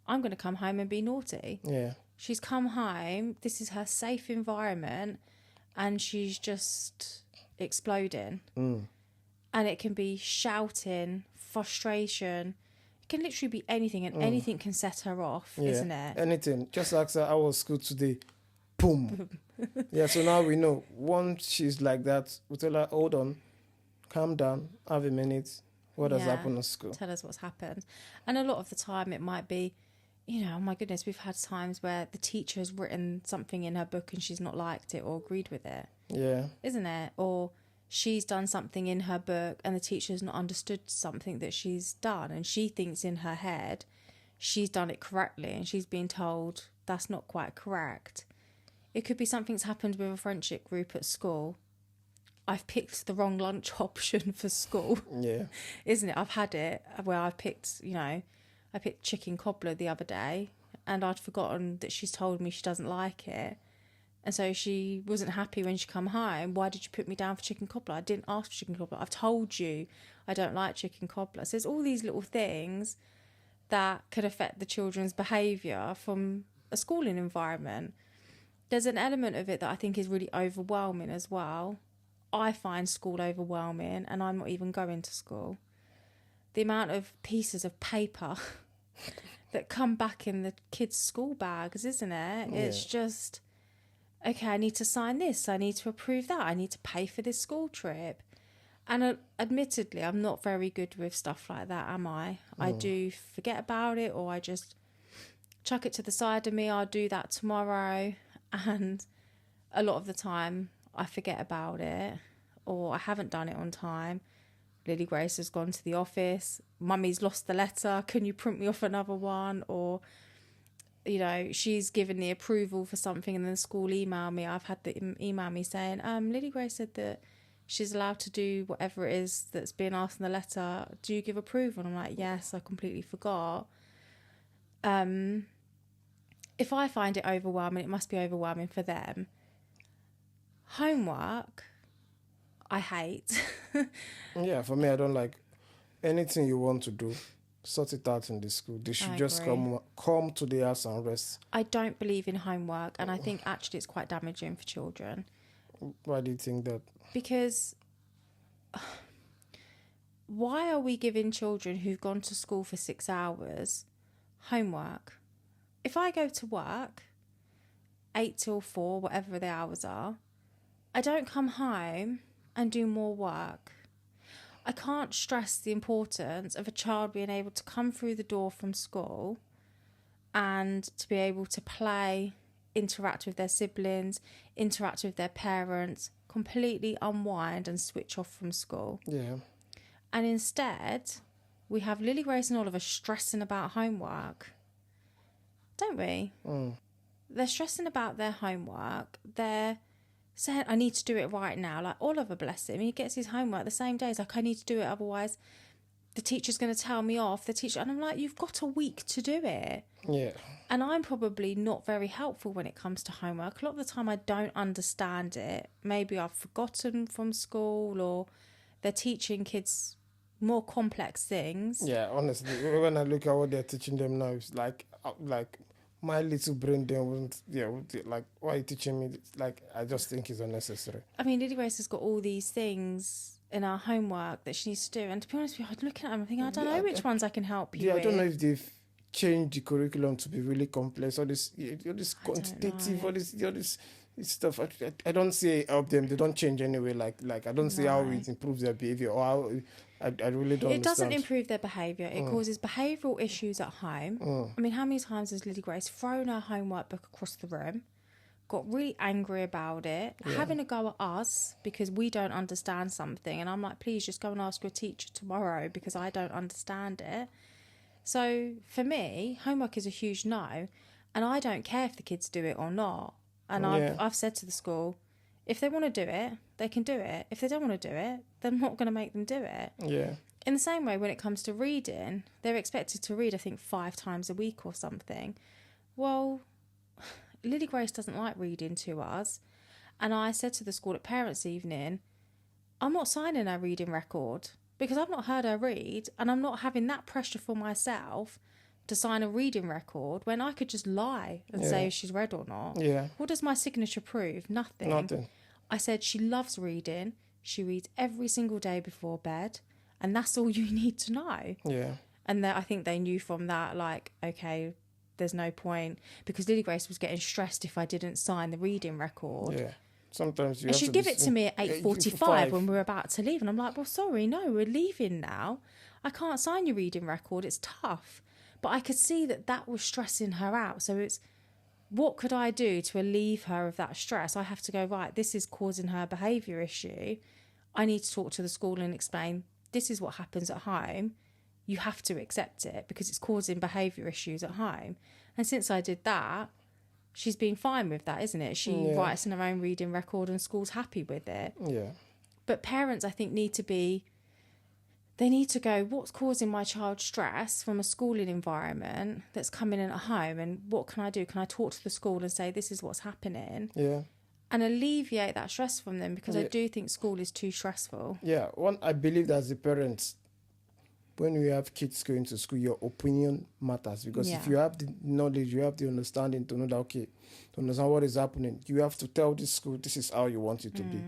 I'm going to come home and be naughty. Yeah. She's come home, this is her safe environment, and she's just exploding. And it can be shouting, frustration. It can literally be anything, and anything can set her off, isn't it? Anything. Just ask her, how was school today? Boom. Yeah, so now we know. Once she's like that, we tell her, hold on, calm down, have a minute. What has happened at school? Tell us what's happened. And a lot of the time it might be, oh my goodness, we've had times where the teacher has written something in her book and she's not liked it or agreed with it. Yeah. Isn't it? Or she's done something in her book and the teacher's not understood something that she's done, and she thinks in her head she's done it correctly and she's been told that's not quite correct. It could be something's happened with a friendship group at school. I've picked the wrong lunch option for school. Yeah. Isn't it? I've had it where I picked chicken cobbler the other day, and I'd forgotten that she's told me she doesn't like it. And so she wasn't happy when she come home. Why did you put me down for chicken cobbler? I didn't ask for chicken cobbler. I've told you I don't like chicken cobbler. So there's all these little things that could affect the children's behaviour from a schooling environment. There's an element of it that I think is really overwhelming as well. I find school overwhelming, and I'm not even going to school. The amount of pieces of paper that come back in the kids' school bags, isn't it? Yeah. It's just, okay, I need to sign this, I need to approve that, I need to pay for this school trip. And admittedly, I'm not very good with stuff like that, am I? I do forget about it, or I just chuck it to the side of me. I'll do that tomorrow. And a lot of the time, I forget about it, or I haven't done it on time. Lily Grace has gone to the office. Mummy's lost the letter. Can you print me off another one? Or, she's given the approval for something and then the school email me. I've had them email me saying, Lily Grace said that she's allowed to do whatever it is that's being asked in the letter. Do you give approval? And I'm like, yes, I completely forgot. if I find it overwhelming, it must be overwhelming for them. Homework, I hate. Yeah, for me, I don't like anything you want to do. Sort it out in the school. They should just agree. come to the house and rest. I don't believe in homework, and I think actually it's quite damaging for children. Why do you think that? Because why are we giving children who've gone to school for 6 hours homework? If I go to work 8 till 4, whatever the hours are, I don't come home and do more work. I can't stress the importance of a child being able to come through the door from school and to be able to play, interact with their siblings, interact with their parents, completely unwind and switch off from school. Yeah. And instead, we have Lily, Grace and Oliver stressing about homework. Don't we? They're stressing about their homework. They're saying, I need to do it right now. Like Oliver, bless him, he gets his homework the same day. He's like, I need to do it, otherwise the teacher's going to tell me off. And I'm like, you've got a week to do it. Yeah. And I'm probably not very helpful when it comes to homework. A lot of the time I don't understand it. Maybe I've forgotten from school, or they're teaching kids more complex things. Yeah, honestly, when I look at what they're teaching them now, it's like my little brain then wouldn't, like, why are you teaching me this? Like, I just think it's unnecessary. I mean, Lily Grace has got all these things in our homework that she needs to do. And to be honest with you, I'm looking at them and thinking, I don't know which ones I can help you with. I don't know if they've changed the curriculum to be really complex. All this quantitative, all this stuff. I don't see it help them. They don't change anyway. Like I don't see how it improves their behavior, or how I really don't. It doesn't understand. improve their behaviour. It causes behavioural issues at home. I mean, how many times has Lily Grace thrown her homework book across the room, got really angry about it, having a go at us because we don't understand something, and I'm like, please just go and ask your teacher tomorrow because I don't understand it. So for me, homework is a huge no, and I don't care if the kids do it or not. And I've said to the school, if they want to do it, they can do it. If they don't want to do it, then I'm not going to make them do it. Yeah. In the same way, when it comes to reading, they're expected to read, I think, 5 times a week or something. Well, Lily Grace doesn't like reading to us. And I said to the school at parents' evening, I'm not signing her reading record because I've not heard her read, and I'm not having that pressure for myself to sign a reading record when I could just lie and say if she's read or not. Yeah. What does my signature prove? Nothing. I said she loves reading. She reads every single day before bed, and that's all you need to know. Yeah. And I think they knew from that, like, okay, there's no point, because Lily Grace was getting stressed if I didn't sign the reading record. Yeah. Sometimes you and have she'd to give it to me at 8:45 when we were about to leave, and I'm like, well, sorry, no, we're leaving now. I can't sign your reading record. It's tough. But I could see that was stressing her out. So it's, what could I do to relieve her of that stress? I have to go, right, this is causing her behaviour issue. I need to talk to the school and explain, this is what happens at home. You have to accept it because it's causing behaviour issues at home. And since I did that, she's been fine with that, isn't it? She writes in her own reading record and school's happy with it. Yeah. But parents, I think, need to go, what's causing my child stress from a schooling environment that's coming in at home, and what can I do? Can I talk to the school and say, this is what's happening? Yeah. And alleviate that stress from them, because I do think school is too stressful. Yeah. I believe that as a parent, when you have kids going to school, your opinion matters, because if you have the knowledge, you have the understanding to know that, to understand what is happening, you have to tell the school, this is how you want it to be.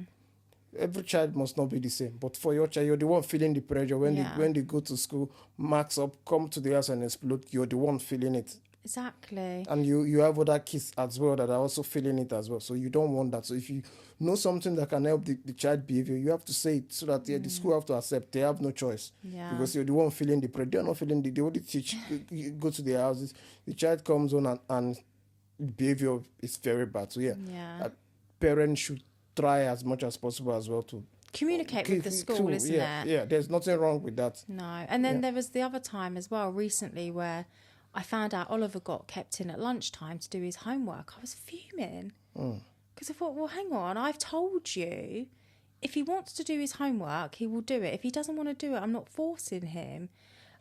Every child must not be the same, but for your child, you're the one feeling the pressure when they go to school, marks up, come to the house and explode. You're the one feeling it. Exactly. And you have other kids as well that are also feeling it as well. So you don't want that. So if you know something that can help the child behavior, you have to say it so that the school have to accept. They have no choice. Yeah. Because you're the one feeling the pressure. They're not feeling they only teach. You go to their houses. The child comes on and behavior is very bad. So parents should try as much as possible as well to communicate with the school, isn't it? Yeah, there's nothing wrong with that. No. And then there was the other time as well recently where I found out Oliver got kept in at lunchtime to do his homework. I was fuming because I thought, well, hang on, I've told you if he wants to do his homework, he will do it. If he doesn't want to do it, I'm not forcing him.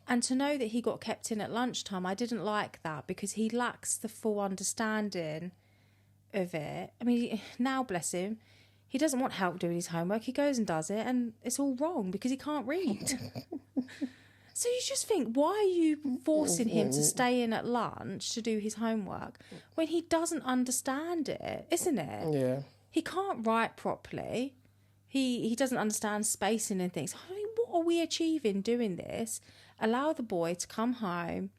And to know that he got kept in at lunchtime, I didn't like that because he lacks the full understanding of it. I mean, now, bless him, he doesn't want help doing his homework. He goes and does it, and it's all wrong because he can't read. So you just think, why are you forcing him to stay in at lunch to do his homework when he doesn't understand it, isn't it? Yeah. He can't write properly. He doesn't understand spacing and things. I mean, what are we achieving doing this? Allow the boy to come home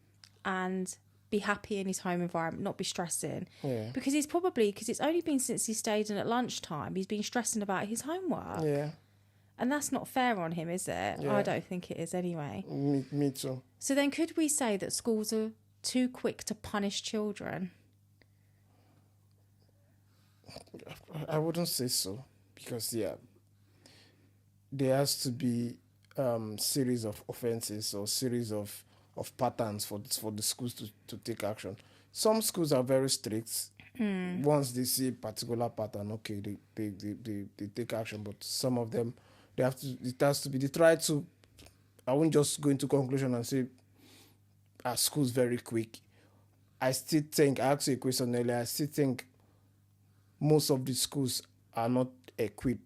and be happy in his home environment, not be stressing. Yeah. Because it's only been since he stayed in at lunchtime, he's been stressing about his homework. Yeah. And that's not fair on him, is it? Yeah. I don't think it is anyway. Me too. So then could we say that schools are too quick to punish children? I wouldn't say so, because there has to be series of offenses or series of patterns for the schools to take action. Some schools are very strict. Once they see a particular pattern, okay, they take action. But some of them, it has to be, they try to, I won't just go into conclusion and say, are schools very quick? I still think, I asked you a question earlier, I still think most of the schools are not equipped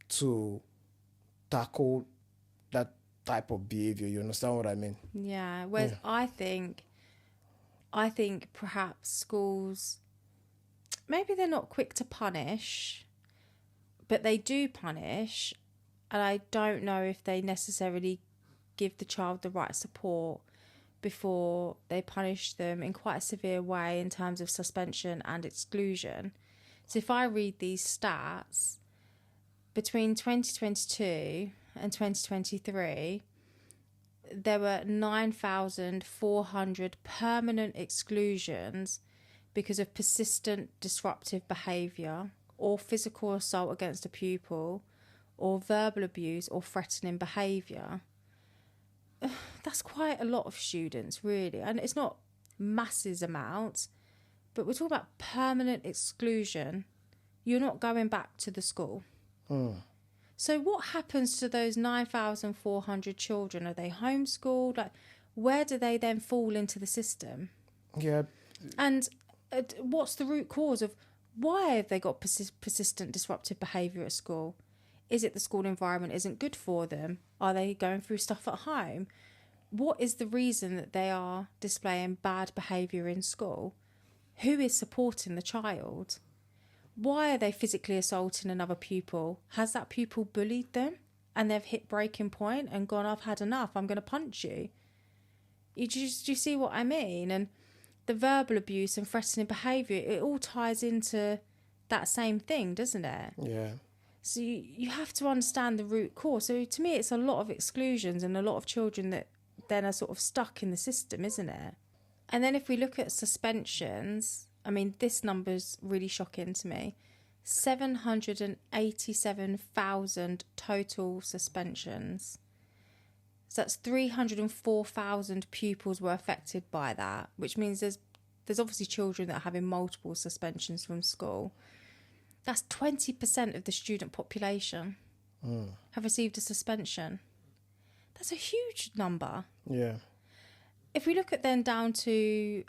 to tackle that type of behavior. You understand what I mean? Yeah. Whereas I think perhaps schools, maybe they're not quick to punish, but they do punish, and I don't know if they necessarily give the child the right support before they punish them in quite a severe way in terms of suspension and exclusion. So if I read these stats, between 2022 and 2023, there were 9,400 permanent exclusions because of persistent disruptive behaviour or physical assault against a pupil or verbal abuse or threatening behaviour. That's quite a lot of students, really. And it's not masses amounts, but we're talking about permanent exclusion. You're not going back to the school. So what happens to those 9,400 children? Are they homeschooled? Like, where do they then fall into the system? Yeah. And what's the root cause of why have they got persistent disruptive behaviour at school? Is it the school environment isn't good for them? Are they going through stuff at home? What is the reason that they are displaying bad behaviour in school? Who is supporting the child? Why are they physically assaulting another pupil? Has that pupil bullied them and they've hit breaking point and gone, I've had enough, I'm going to punch you? Do you see what I mean? And the verbal abuse and threatening behaviour, it all ties into that same thing, doesn't it? Yeah. So you have to understand the root cause. So to me, it's a lot of exclusions and a lot of children that then are sort of stuck in the system, isn't it? And then if we look at suspensions, I mean, this number's really shocking to me. 787,000 total suspensions. So that's 304,000 pupils were affected by that, which means there's obviously children that are having multiple suspensions from school. That's 20% of the student population have received a suspension. That's a huge number. Yeah. If we look at then down to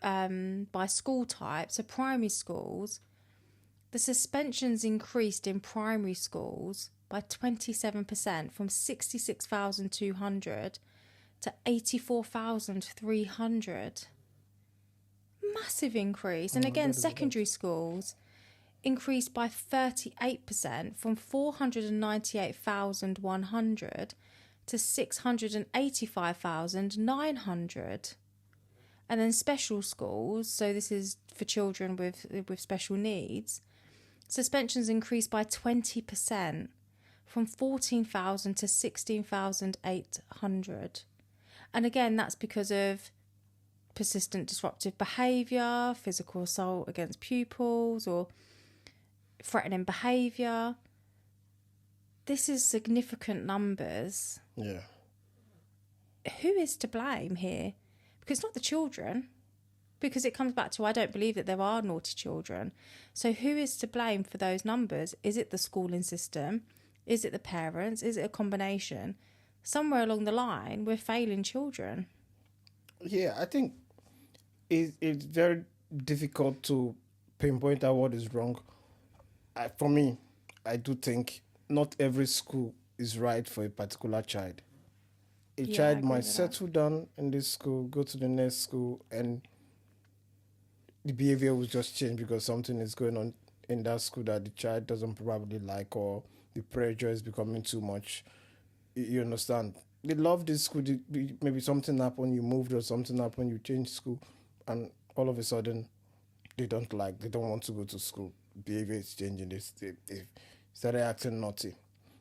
by school type, so primary schools, the suspensions increased in primary schools by 27% from 66,200 to 84,300. Massive increase. And again, secondary schools increased by 38% from 498,100 to 685,900. And then special schools, so this is for children with special needs, suspensions increased by 20% from 14,000 to 16,800. And again, that's because of persistent disruptive behaviour, physical assault against pupils, or threatening behaviour. This is significant numbers. Yeah. Who is to blame here? Because it's not the children. Because it comes back to, I don't believe that there are naughty children. So who is to blame for those numbers? Is it the schooling system? Is it the parents? Is it a combination? somewhere along the line, we're failing children. Yeah, I think it's very difficult to pinpoint out what is wrong. For me, I do think not every school is right for a particular child. A Yeah, I child agree might with that. settle down in this school, go to the next school, and the behavior will just change because something is going on in that school that the child doesn't probably like, or the pressure is becoming too much. You understand? They love this school. Maybe something happened, you moved, or something happened, you changed school, and all of a sudden they don't want to go to school. Behavior is changing. They started acting naughty.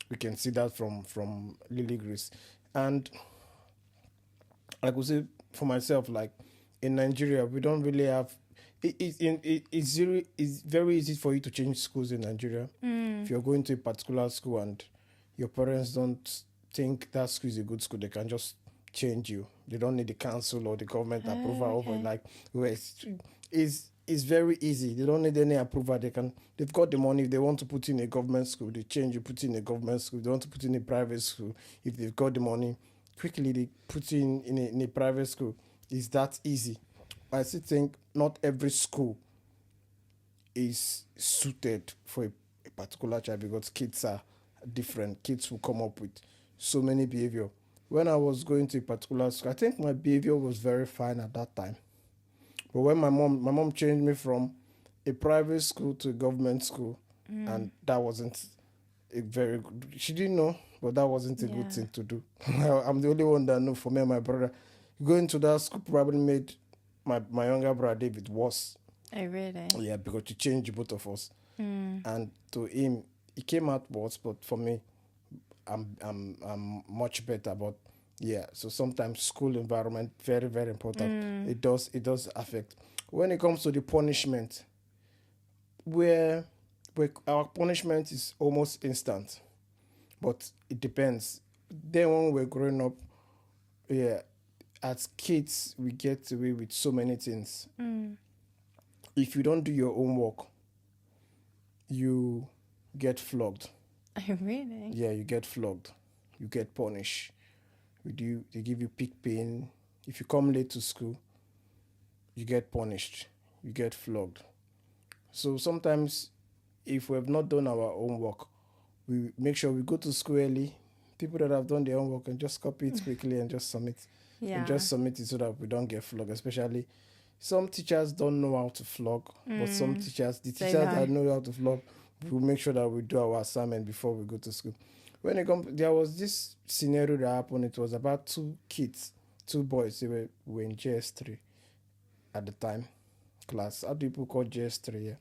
We can see that from Lily Grace. And I could say for myself, like in Nigeria, we don't really have. It's very easy for you to change schools in Nigeria. If you're going to a particular school and your parents don't think that school is a good school, they can just change you. They don't need the council or the government approval over it. Like, well, it's very easy. They don't need any approval. They've got the money. If they want to put in a government school, they change you, put in a government school. If they want to put in a private school, if they've got the money, quickly they put in a private school. It's that easy. I still think not every school is suited for a particular child because kids are different. Kids will come up with so many behavior. When I was going to a particular school, I think my behavior was very fine at that time. But when my mom changed me from a private school to a government school, and that wasn't a very good. She didn't know, but that wasn't a good thing to do. I'm the only one that knew. For me and my brother, going to that school probably made my younger brother David worse. Oh, really? Yeah, because she changed both of us. And to him, it came out worse. But for me, I'm much better. But yeah, so sometimes school environment very, very important. It does affect. When it comes to the punishment, where our punishment is almost instant, but it depends. Then when we're growing up, yeah, as kids we get away with so many things. If you don't do your homework, you get flogged. Oh, really? Yeah, you get flogged. You get punished. They give you pig pen. If you come late to school, you get punished. You get flogged. So sometimes, if we have not done our homework, we make sure we go to school early. People that have done their homework can just copy it quickly and just submit. Yeah. And just submit it so that we don't get flogged. Especially, some teachers don't know how to flog, but some teachers, the teachers that know how to flog, we'll make sure that we do our assignment before we go to school. When it comes, there was this scenario that happened. It was about two boys. They were in JS3 at the time, class. How do people call JS3? Yeah,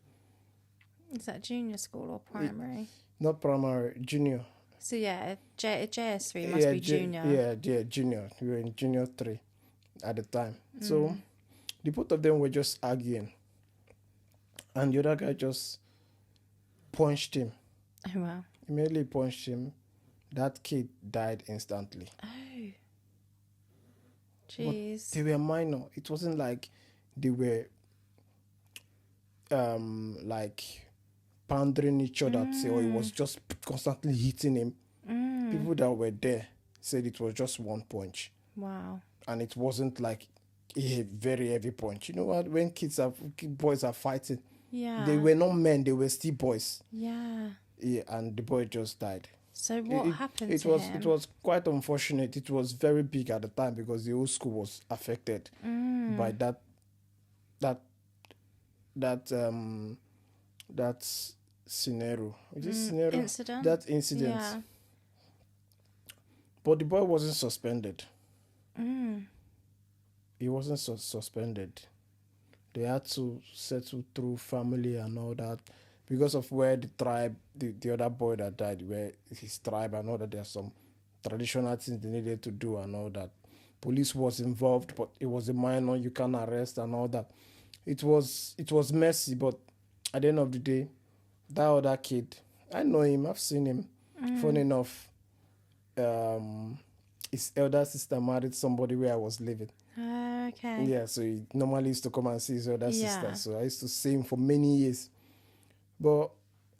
Is that junior school or primary? not primary, junior. So yeah, JS3 must be junior. Yeah, junior. We were in junior 3 at the time. So the both of them were just arguing, and the other guy just punched him. Oh, wow. Immediately punched him. That kid died instantly. Oh. Jeez. They were minor. It wasn't like they were like pounding each other, or it was just constantly hitting him. People that were there said it was just one punch. Wow. And it wasn't like a very heavy punch. You know what? When boys are fighting, Yeah. they were not men, they were still boys. Yeah. Yeah, and the boy just died. So what happened to him? It was quite unfortunate. It was very big at the time because the whole school was affected by that scenario. Is this scenario? Incident? That incident. Yeah. But the boy wasn't suspended. He wasn't suspended. They had to settle through family and all that because of where the tribe, the other boy that died, where his tribe and all that. There's some traditional things they needed to do and all that. Police was involved, but it was a minor. You can't arrest and all that. It was messy, but at the end of the day, that other kid, I know him. I've seen him. Funny enough, his elder sister married somebody where I was living. Okay. Yeah, so he normally used to come and see his elder sister. So I used to see him for many years. But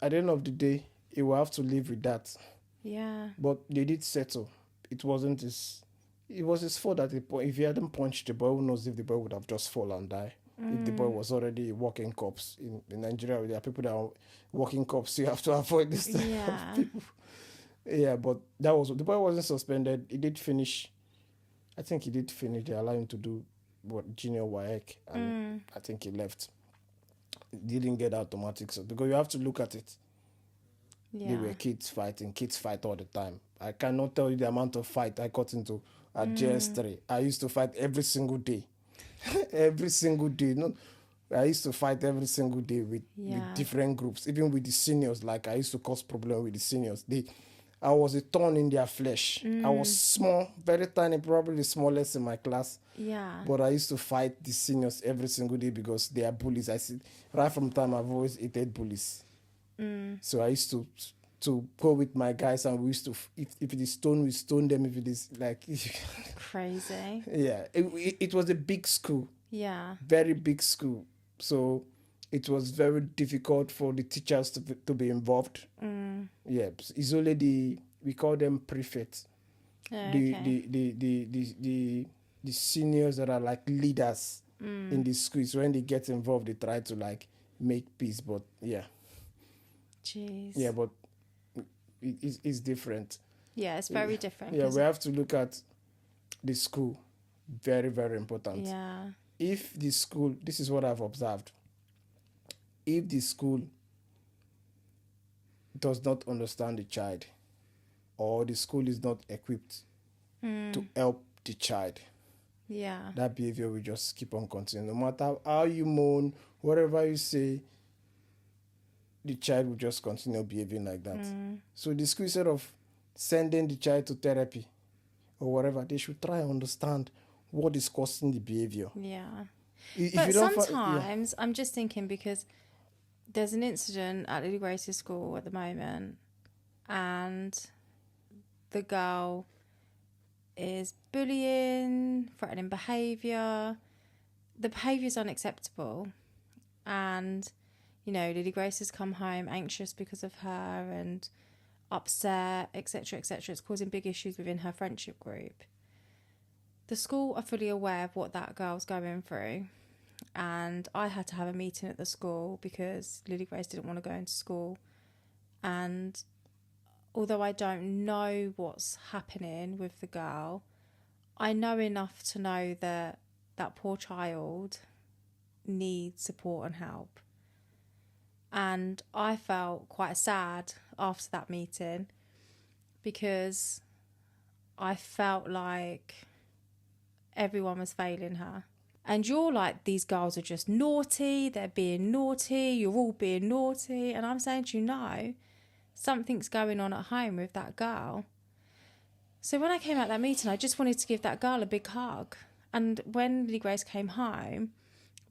at the end of the day, he will have to live with that. Yeah. But they did settle. it wasn't his. It was his fault that if he hadn't punched the boy, who knows if the boy would have just fallen and died. If the boy was already a walking corpse. In Nigeria, there are people that are walking corpse, so you have to avoid this type Yeah. of people. Yeah, but the boy wasn't suspended. He did finish. I think he did finish. They allowed him to do junior WAEC, and I think he left. He didn't get automatic, so because you have to look at it. Yeah. They were kids fighting. Kids fight all the time. I cannot tell you the amount of fight I got into at JS3. I used to fight every single day. Every single day. No, I used to fight every single day with different groups, even with the seniors. Like I used to cause problem with the seniors. I was a thorn in their flesh. I was small, very tiny, probably the smallest in my class. Yeah. But I used to fight the seniors every single day because they are bullies. I see right from time I've always hated bullies. So I used to go with my guys, and we used to, if it is stone, we stone them. If it is like Crazy. yeah, it was a big school. Yeah. Very big school. So it was very difficult for the teachers to be involved. Yeah, it's only we call them prefects. The seniors that are like leaders in the schools. When they get involved, they try to like make peace. But yeah. Jeez. Yeah, but it's different. Yeah, it's very different. Yeah, we have to look at the school. Very, very important. Yeah. If the school, this is what I've observed. If the school does not understand the child, or the school is not equipped to help the child, Yeah. that behavior will just keep on continuing. No matter how you moan, whatever you say, the child will just continue behaving like that. So the school, instead of sending the child to therapy or whatever, they should try and understand what is causing the behavior. Yeah. If But you don't sometimes I'm just thinking, because there's an incident at Lily Grace's school at the moment, and the girl is bullying, threatening behaviour. The behaviour is unacceptable, and Lily Grace has come home anxious because of her and upset, etc., etc. It's causing big issues within her friendship group. The school are fully aware of what that girl's going through, and I had to have a meeting at the school because Lily Grace didn't want to go into school. And although I don't know what's happening with the girl, I know enough to know that that poor child needs support and help. And I felt quite sad after that meeting because I felt like everyone was failing her. And you're like, these girls are just naughty, they're being naughty, you're all being naughty. And I'm saying to you, no, something's going on at home with that girl. So when I came out that meeting, I just wanted to give that girl a big hug. And when Lily Grace came home,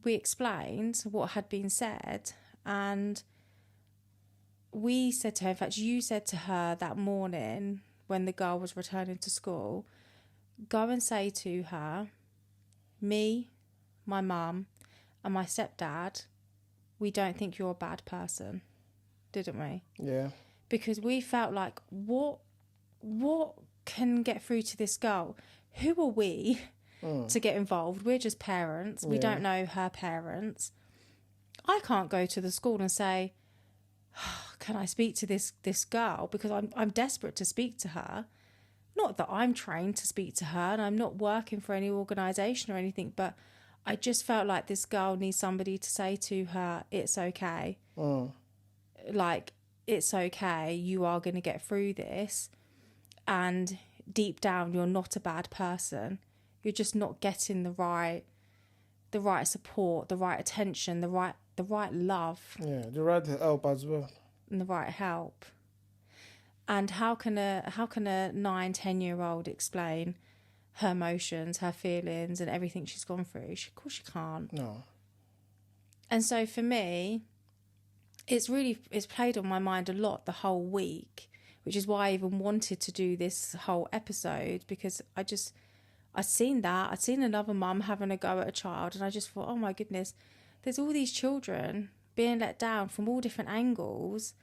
we explained what had been said. And we said to her, in fact, you said to her that morning when the girl was returning to school, go and say to her, me, my mum, and my stepdad, we don't think you're a bad person, didn't we? Yeah. Because we felt like, what can get through to this girl? Who are we to get involved? We're just parents. We don't know her parents. I can't go to the school and say, can I speak to this girl? Because I'm desperate to speak to her. Not that I'm trained to speak to her, and I'm not working for any organisation or anything, but I just felt like this girl needs somebody to say to her, it's okay. Like, it's okay. You are going to get through this. And deep down, you're not a bad person. You're just not getting the right support, the right attention, the right love. Yeah, the right help as well. And the right help. And how can a 9-10-year-old explain her emotions, her feelings, and everything she's gone through? Of course she can't. No. And so for me, it's played on my mind a lot the whole week, which is why I even wanted to do this whole episode, because I'd seen another mum having a go at a child, and I just thought, oh my goodness, there's all these children being let down from all different angles,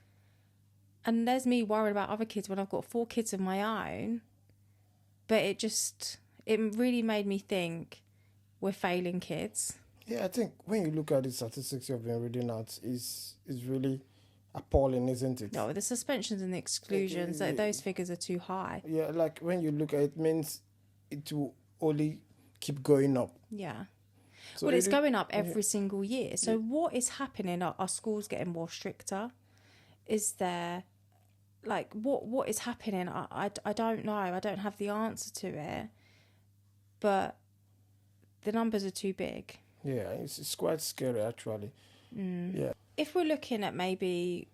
and there's me worried about other kids when I've got 4 kids of my own. But it really made me think we're failing kids. Yeah, I think when you look at the statistics you've been reading out, is really appalling, isn't it? No, the suspensions and the exclusions, those figures are too high. Yeah, like when you look at it, means it will only keep going up. Yeah. So Well, it's going up every single year. So what is happening? Are schools getting more stricter? Is there, like, what is happening? I don't know. I don't have the answer to it. But the numbers are too big. Yeah, it's quite scary, actually. Yeah. If we're looking at maybe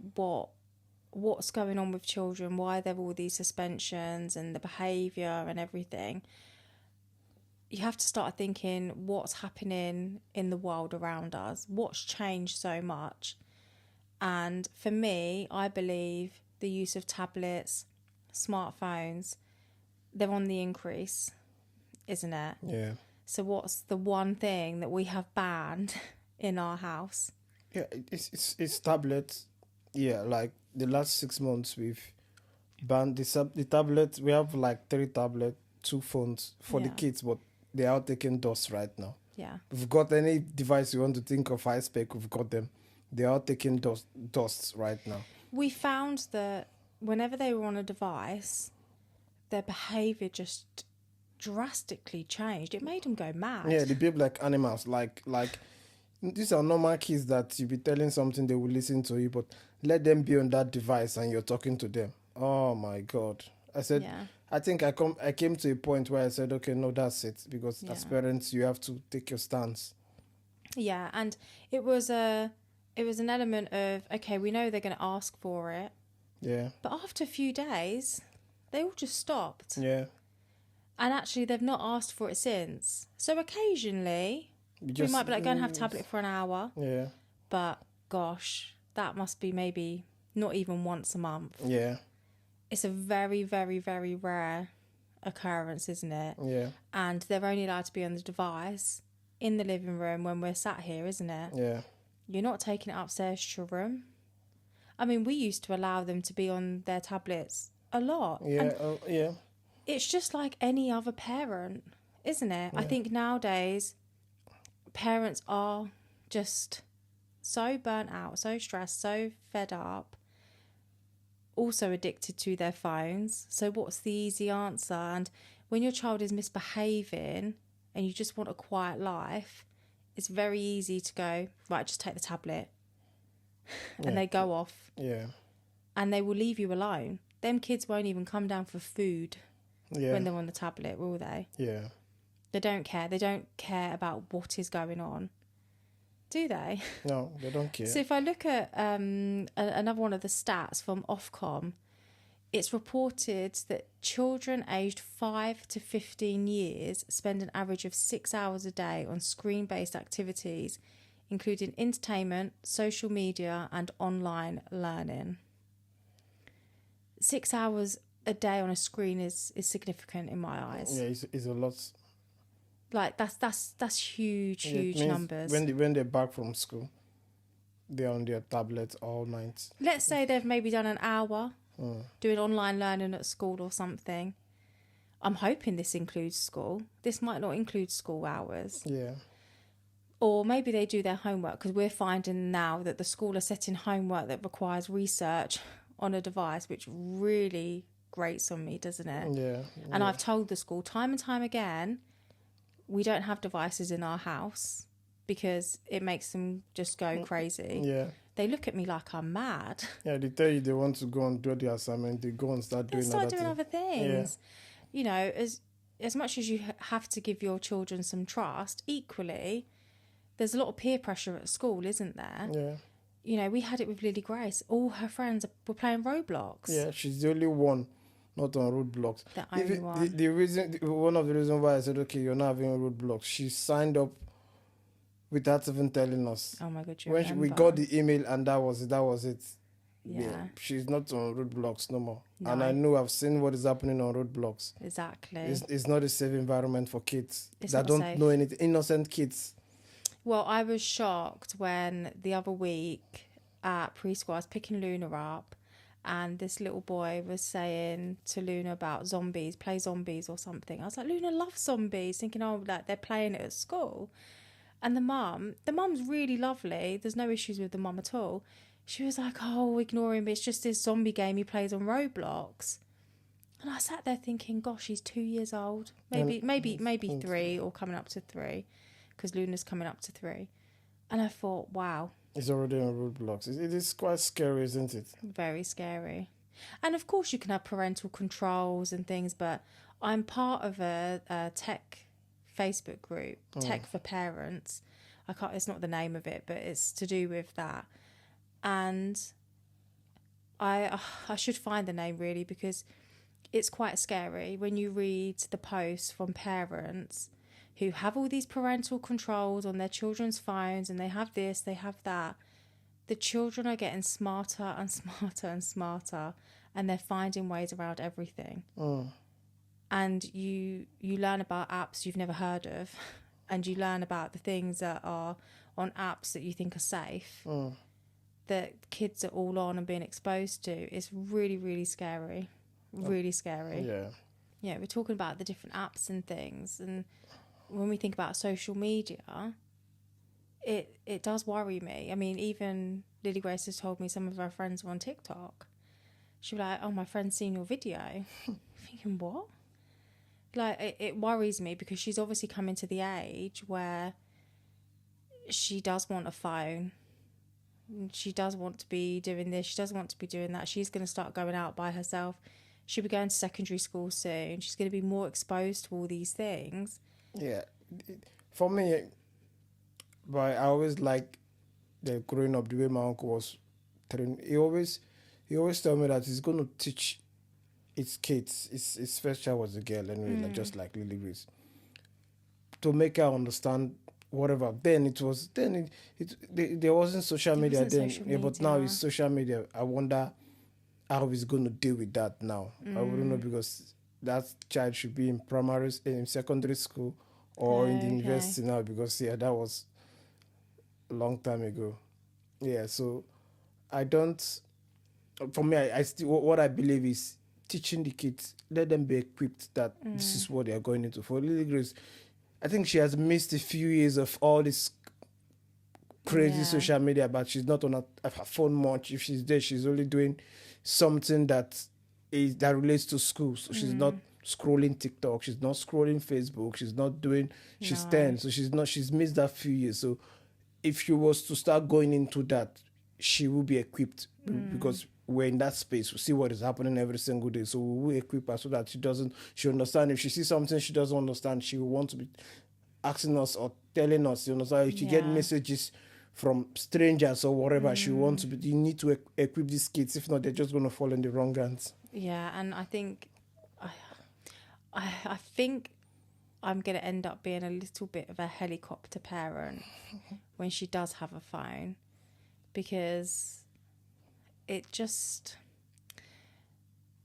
what's going on with children, why there are all these suspensions and the behaviour and everything, you have to start thinking what's happening in the world around us, what's changed so much. And for me, I believe the use of tablets, smartphones, they're on the increase, isn't it? Yeah. So what's the one thing that we have banned in our house? Yeah, it's tablets. Yeah, like the last 6 months we've banned the tablet. We have like 3 tablets, 2 phones for the kids, but they are taking dust right now. Yeah. If you've got any device you want to think of high spec, we've got them. They are taking dust right now. We found that whenever they were on a device, their behaviour just drastically changed. It made them go mad. Yeah, they behave like animals. Like these are normal kids that you be telling something, they will listen to you, but let them be on that device and you're talking to them. Oh my God. I said, I think I came to a point where I said, okay, no, that's it. Because as parents, you have to take your stance. Yeah, and it was an element of, okay, we know they're going to ask for it. Yeah. But after a few days, they all just stopped. Yeah. And actually, they've not asked for it since. So occasionally, we might be like, go and have a tablet for an hour. Yeah. But gosh, that must be maybe not even once a month. Yeah. It's a very, very, very rare occurrence, isn't it? Yeah. And they're only allowed to be on the device in the living room when we're sat here, isn't it? Yeah. You're not taking it upstairs to your room. I mean, we used to allow them to be on their tablets a lot. Yeah. Yeah. It's just like any other parent, isn't it? Yeah. I think nowadays parents are just so burnt out, so stressed, so fed up, also addicted to their phones. So what's the easy answer? And when your child is misbehaving and you just want a quiet life, it's very easy to go, right, just take the tablet. And they go off. Yeah. And they will leave you alone. Them kids won't even come down for food when they're on the tablet, will they? Yeah. They don't care. They don't care about what is going on. Do they? No, they don't care. So if I look at another one of the stats from Ofcom, it's reported that children aged 5 to 15 years spend an average of 6 hours a day on screen-based activities, including entertainment, social media, and online learning. 6 hours a day on a screen is significant in my eyes. Yeah, it's a lot. Like that's huge numbers. When they're back from school, they're on their tablets all night. Let's say they've maybe done an hour doing online learning at school or something. I'm hoping this includes school. This might not include school hours. Yeah. Or maybe they do their homework, because we're finding now that the school are setting homework that requires research on a device, which really grates on me, doesn't it? Yeah. And I've told the school time and time again, we don't have devices in our house because it makes them just go crazy. Yeah. They look at me like I'm mad. Yeah, they tell you they want to go and do the assignment, they go and start doing other things. Yeah. You know, as much as you have to give your children some trust, equally, there's a lot of peer pressure at school, isn't there? Yeah. You know, we had it with Lily Grace. All her friends were playing Roblox. Yeah, she's the only one not on roadblocks. The only one. The reason, one of the reasons why I said, okay, you're not having roadblocks, she signed without even telling us. Oh my God, We got the email and that was it. Yeah. She's not on roadblocks no more. No. And I know I've seen what is happening on roadblocks. Exactly. It's not a safe environment for kids that not don't safe. know anything. Innocent kids. Well, I was shocked when the other week at preschool I was picking Luna up and this little boy was saying to Luna about zombies, play zombies or something. I was like, Luna loves zombies, thinking, oh, like they're playing it at school. And the mum's really lovely. There's no issues with the mum at all. She was like, oh, ignore him. It's just this zombie game he plays on Roblox. And I sat there thinking, gosh, he's 2 years old. Maybe 3 or coming up to 3, because Luna's coming up to 3. And I thought, wow. It's already on Roblox. It is quite scary, isn't it? Very scary. And of course you can have parental controls and things, but I'm part of a tech Facebook group, Tech for Parents. It's not the name of it, but it's to do with that. And I should find the name really, because it's quite scary when you read the posts from parents who have all these parental controls on their children's phones, and they have this, they have that. The children are getting smarter and smarter and smarter, and they're finding ways around everything. And you learn about apps you've never heard of, and you learn about the things that are on apps that you think are safe, that kids are all on and being exposed to. It's really, really scary. Really scary. Yeah, we're talking about the different apps and things, and when we think about social media, it does worry me. I mean, even Lily Grace has told me some of her friends were on TikTok. She was like, oh, my friend's seen your video. Thinking, what? Like, it worries me, because she's obviously coming to the age where she does want a phone. She does want to be doing this. She does want to be doing that. She's going to start going out by herself. She'll be going to secondary school soon. She's going to be more exposed to all these things. Yeah. For me, but I always like the growing up the way my uncle was trained. He always tell me that he's going to teach his kids. His first child was a girl anyway, like, just like Lily Grace, to make her understand whatever. Then there wasn't social media then. Yeah, but now it's social media. I wonder how he's going to deal with that now. I wouldn't know, because that child should be in secondary school or in the university now, because that was a long time ago. Yeah, so I don't. For me, I still, what I believe is teaching the kids, let them be equipped that this is what they are going into. For Lily Grace, I think she has missed a few years of all this crazy social media, but she's not on her phone much. If she's there, she's only doing something that relates to school. So she's not scrolling TikTok, she's not scrolling Facebook, she's not doing, she's 10, so she's missed that few years. So if she was to start going into that, she will be equipped, because we're in that space. We see what is happening every single day. So we will equip her so that she understand. If she sees something she doesn't understand, she will want to be asking us or telling us. You know, so if you get messages from strangers or whatever, she wants to be. You need to equip these kids. If not, they're just going to fall in the wrong hands. Yeah, and I think, I think I'm going to end up being a little bit of a helicopter parent when she does have a phone, because it just,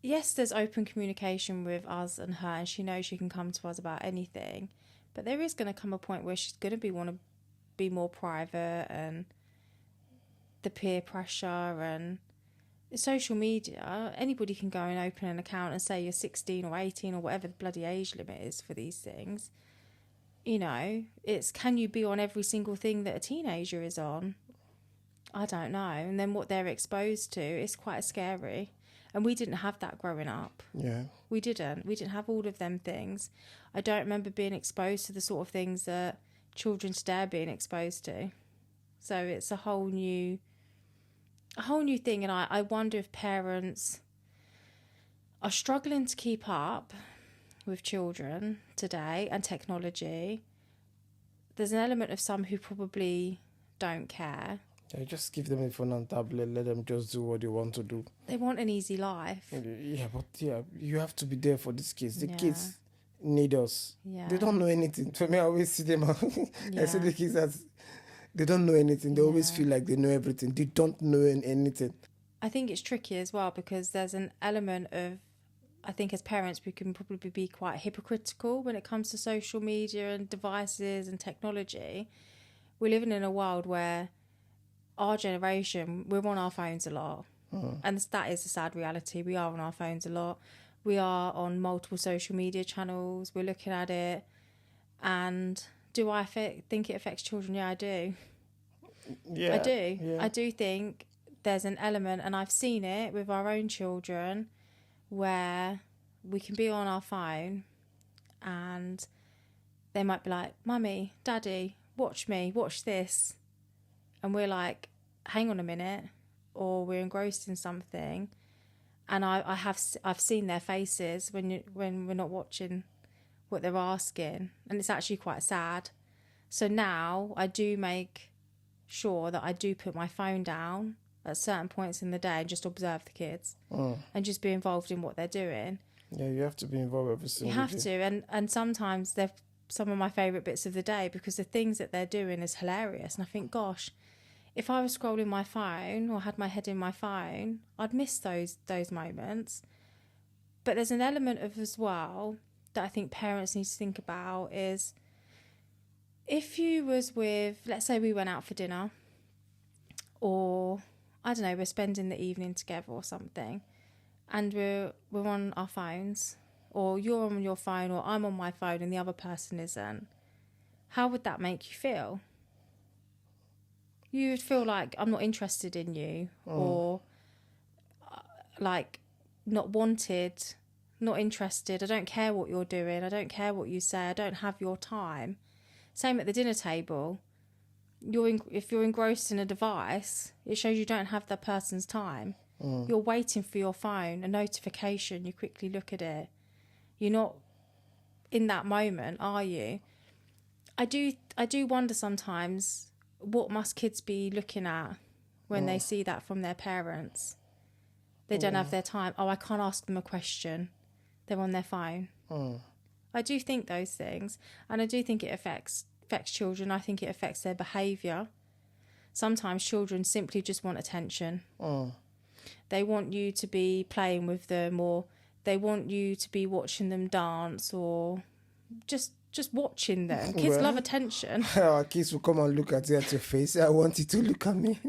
yes, there's open communication with us and her, and she knows she can come to us about anything, but there is going to come a point where she's going to want to be more private, and the peer pressure and social media, anybody can go and open an account and say you're 16 or 18 or whatever the bloody age limit is for these things. You know, it's, can you be on every single thing that a teenager is on? I don't know. And then what they're exposed to is quite scary. And we didn't have that growing up. Yeah. We didn't have all of them things. I don't remember being exposed to the sort of things that children today are being exposed to. So it's a whole new thing. And I wonder if parents are struggling to keep up with children today and technology. There's an element of some who probably don't care. Yeah, just give them a phone and tablet, let them just do what they want to do. They want an easy life. Yeah, but you have to be there for these kids. The kids need us. Yeah. They don't know anything. For me, I always see them. I see the kids as they don't know anything. They always feel like they know everything. They don't know anything. I think it's tricky as well, because there's an element of, I think as parents we can probably be quite hypocritical when it comes to social media and devices and technology. We're living in a world where our generation, we're on our phones a lot. And that is a sad reality. We are on our phones a lot. We are on multiple social media channels. We're looking at it. And do I think it affects children? Yeah, I do. Yeah, I do. yeah. I do think there's an element, and I've seen it with our own children, where we can be on our phone and they might be like, Mummy, Daddy, watch me, watch this. And we're like, hang on a minute, or we're engrossed in something. And I've seen their faces when we're not watching what they're asking, and it's actually quite sad. So now I do make sure that I do put my phone down at certain points in the day and just observe the kids and just be involved in what they're doing. Yeah, you have to be involved every single day. You have to, and sometimes they're some of my favourite bits of the day because the things that they're doing is hilarious. And I think, gosh, if I was scrolling my phone or had my head in my phone, I'd miss those moments. But there's an element of as well that I think parents need to think about is if you was with, let's say we went out for dinner, or I don't know, we're spending the evening together or something, and we're on our phones, or you're on your phone or I'm on my phone and the other person isn't, how would that make you feel? You would feel like I'm not interested in you, or like not wanted, not interested. I don't care what you're doing. I don't care what you say. I don't have your time. Same at the dinner table. If you're engrossed in a device, it shows you don't have that person's time. You're waiting for your phone, a notification, you quickly look at it. You're not in that moment, are you? I do wonder sometimes, what must kids be looking at when they see that from their parents? They don't have their time. Oh, I can't ask them a question. They're on their phone. I do think those things, and I do think it affects children. I think it affects their behaviour. Sometimes children simply just want attention. They want you to be playing with them, or they want you to be watching them dance, or just watching them. Kids love attention. Our kids will come and look at your face. I want you to look at me.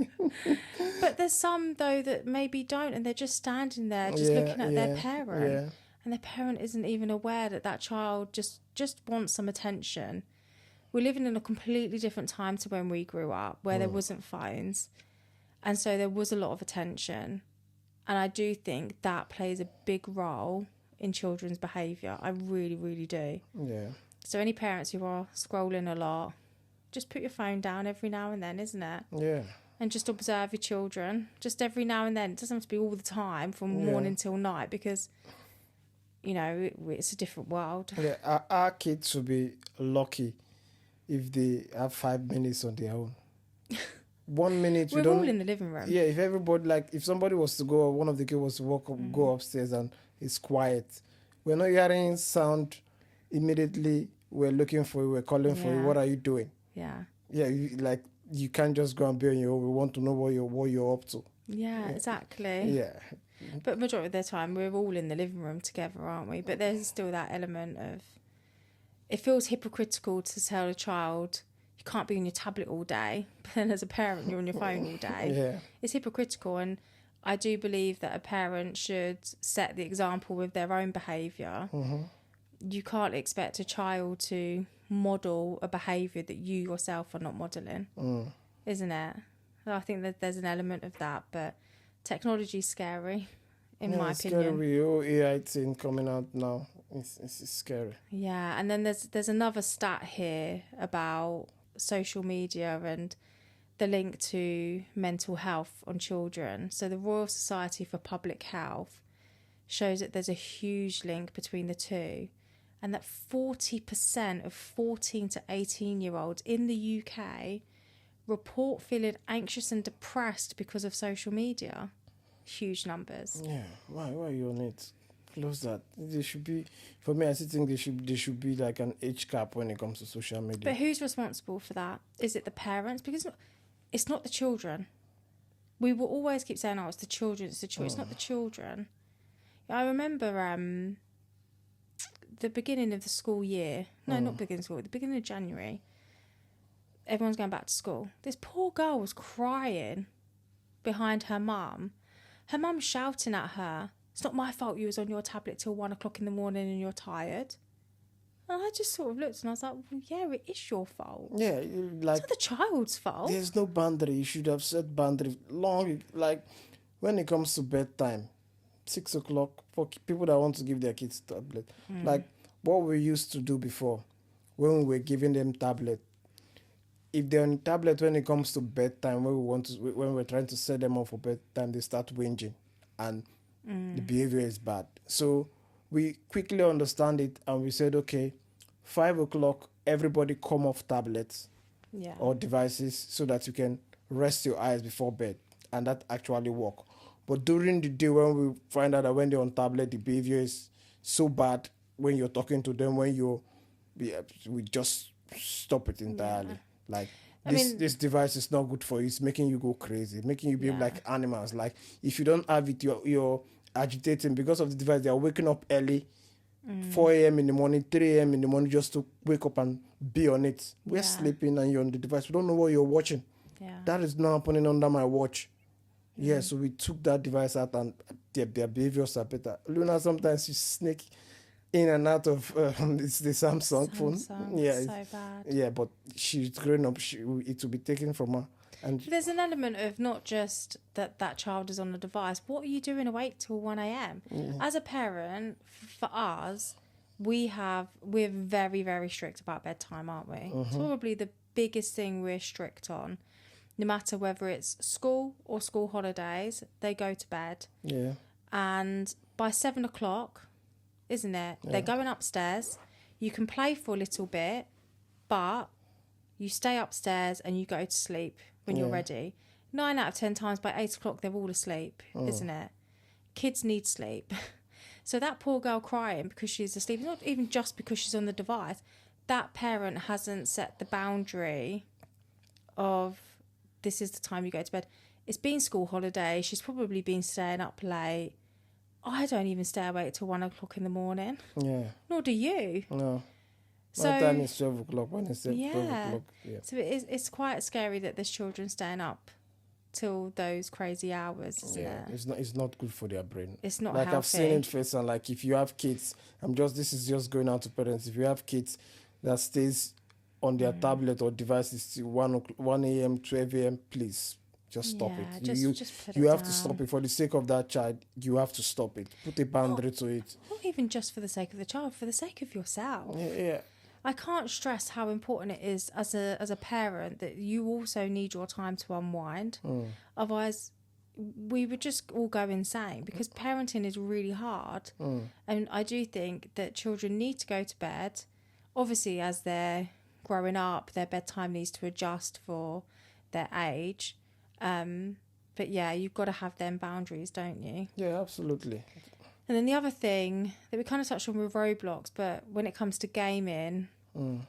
But there's some, though, that maybe don't, and they're just standing there just looking at their parent. And their parent isn't even aware that child just wants some attention. We're living in a completely different time to when we grew up, where there wasn't phones. And so there was a lot of attention. And I do think that plays a big role in children's behaviour. I really, really do. Yeah. So any parents who are scrolling a lot, just put your phone down every now and then, isn't it? Yeah. And just observe your children. Just every now and then. It doesn't have to be all the time from morning till night, because, you know, it's a different world. Yeah, our kids will be lucky if they have 5 minutes on their own. 1 minute. We're all in the living room. Yeah, if everybody, like, if somebody was to go, one of the kids was to walk up, go upstairs and it's quiet, we're not hearing sound immediately. We're looking for you. We're calling for you. What are you doing? Yeah. Yeah, you can't just go and be on your own. We want to know what you're up to. Yeah, exactly. Yeah. But majority of the time, we're all in the living room together, aren't we? But there's still that element of, it feels hypocritical to tell a child, you can't be on your tablet all day, but then as a parent, you're on your phone all day. Yeah. It's hypocritical, and I do believe that a parent should set the example with their own behaviour. You can't expect a child to model a behaviour that you yourself are not modelling, isn't it? I think that there's an element of that, but technology's scary, in my opinion. Scary. Oh, AI thing coming out now. It's scary. Yeah, and then there's another stat here about social media and the link to mental health on children. So the Royal Society for Public Health shows that there's a huge link between the two, and that 40% of 14 to 18-year-olds in the UK report feeling anxious and depressed because of social media. Huge numbers. Yeah, why are you on it? Close that. There should be, for me, I still think there should be like an age cap when it comes to social media. But who's responsible for that? Is it the parents? Because it's not the children. We will always keep saying, oh, it's the children, it's the children. It's not the children. I remember the beginning of the school year. No, not beginning of school. The beginning of January. Everyone's going back to school. This poor girl was crying behind her mum Her mum's shouting at her, "It's not my fault you was on your tablet till 1 o'clock in the morning and you're tired." And I just sort of looked and I was like, well, yeah, it is your fault. Yeah, It's like not the child's fault. there's no boundary. You should have set boundary long. Like when it comes to bedtime, 6 o'clock for people that want to give their kids tablet. Like what we used to do before, when we were giving them tablet. If they're on tablet when it comes to bedtime, when we're trying to set them up for bedtime, they start whinging, and the behavior is bad. So we quickly understand it, and we said, okay, 5 o'clock, everybody come off tablets or devices so that you can rest your eyes before bed, and that actually work. But during the day, when we find out that when they're on tablet, the behavior is so bad when you're talking to them, we just stop it entirely. Yeah. Like I mean, this device is not good for you. It's making you go crazy, making you behave like animals. Like if you don't have it, you're agitating because of the device. They are waking up early, 4 a.m. in the morning, 3 a.m. in the morning, just to wake up and be on it. We're sleeping and you're on the device. We don't know what you're watching. Yeah. That is not happening under my watch. Yeah, so we took that device out and their behaviors are better. Luna, sometimes you sneak in and out of it's the Samsung phone. Yeah, so bad. Yeah, but she's grown up. It will be taken from her. And there's an element of not just that child is on the device. What are you doing awake till 1 a.m.? As a parent, for us, we're very, very strict about bedtime, aren't we? It's probably the biggest thing we're strict on. No matter whether it's school or school holidays, they go to bed. Yeah. And by 7 o'clock, isn't it? Yeah. They're going upstairs. You can play for a little bit, but you stay upstairs and you go to sleep when you're ready. 9 out of 10 times by 8 o'clock, they're all asleep, isn't it? Kids need sleep. So that poor girl crying because she's asleep, not even just because she's on the device, that parent hasn't set the boundary of this is the time you go to bed. It's been school holiday. She's probably been staying up late. I don't even stay awake till 1 o'clock in the morning. Yeah. Nor do you. No. So, my time is 12 o'clock when it's 12 o'clock. Yeah. So it's quite scary that there's children staying up till those crazy hours, isn't it? It's not good for their brain. It's not like healthy. I've seen it first, and like if you have kids, this is just going out to parents. If you have kids that stays on their tablet or devices till 1 a.m., 12 a.m., please just stop it. Just put you it have down. to stop it for the sake of that child. You have to stop it. Put a boundary to it. Not even just for the sake of the child, for the sake of yourself. Yeah. I can't stress how important it is as a parent that you also need your time to unwind. Otherwise, we would just all go insane because parenting is really hard. And I do think that children need to go to bed. Obviously, as they're growing up, their bedtime needs to adjust for their age. But yeah, you've got to have them boundaries, don't you? Yeah, absolutely. And then the other thing that we kind of touched on with Roblox, but when it comes to gaming,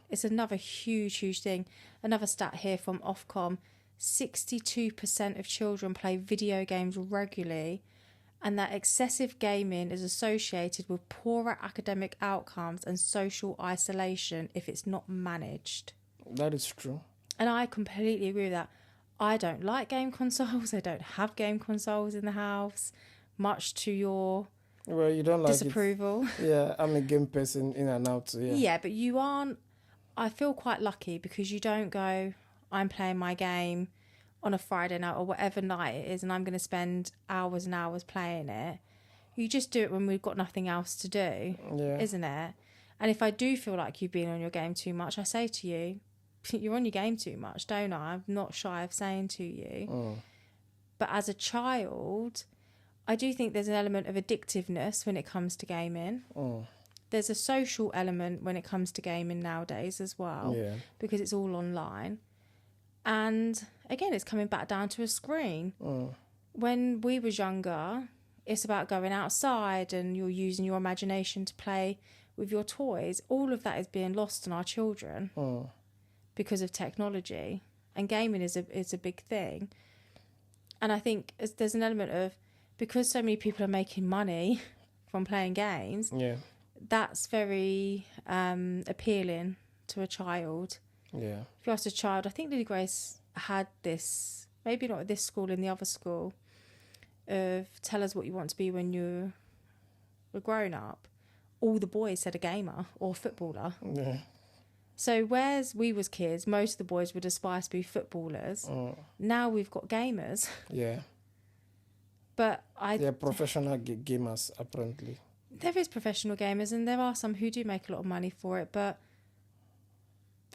it's another huge thing. Another stat here from Ofcom, 62% of children play video games regularly, and that excessive gaming is associated with poorer academic outcomes and social isolation if it's not managed. That is true. And I completely agree with that. I don't like game consoles. I don't have game consoles in the house, much to your you don't like disapproval. Yeah, I'm a game person in and out. So yeah, but you aren't. I feel quite lucky because you don't go, I'm playing my game on a Friday night or whatever night it is and I'm going to spend hours and hours playing it. You just do it when we've got nothing else to do, isn't it? And if I do feel like you've been on your game too much, I say to you, you're on your game too much, don't I? I'm not shy of saying to you. But as a child, I do think there's an element of addictiveness when it comes to gaming. There's a social element when it comes to gaming nowadays as well, because it's all online. And again, it's coming back down to a screen. When we was younger, it's about going outside and you're using your imagination to play with your toys. All of that is being lost on our children because of technology. And gaming is a big thing. And I think there's an element of, because so many people are making money from playing games, that's very appealing to a child. Yeah. If you ask a child, I think Lily Grace had this, maybe not at this school, in the other school, of tell us what you want to be when you're a grown up, all the boys said a gamer or footballer. Yeah. So whereas we was kids, most of the boys would aspire to be footballers. Now we've got gamers. Yeah. But professional gamers, apparently. There is professional gamers, and there are some who do make a lot of money for it, but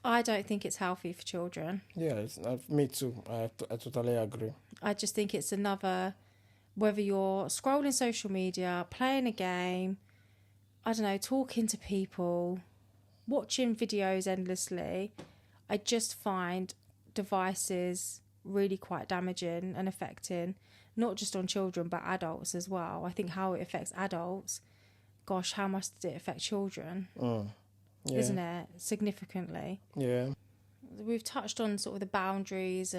I don't think it's healthy for children. Yeah, it's not, me too. I totally agree. I just think it's another, whether you're scrolling social media, playing a game, I don't know, talking to people, watching videos endlessly, I just find devices really quite damaging and affecting, not just on children, but adults as well. I think how it affects adults, gosh, how much did it affect children? Yeah. Isn't it? Significantly. Yeah. We've touched on sort of the boundaries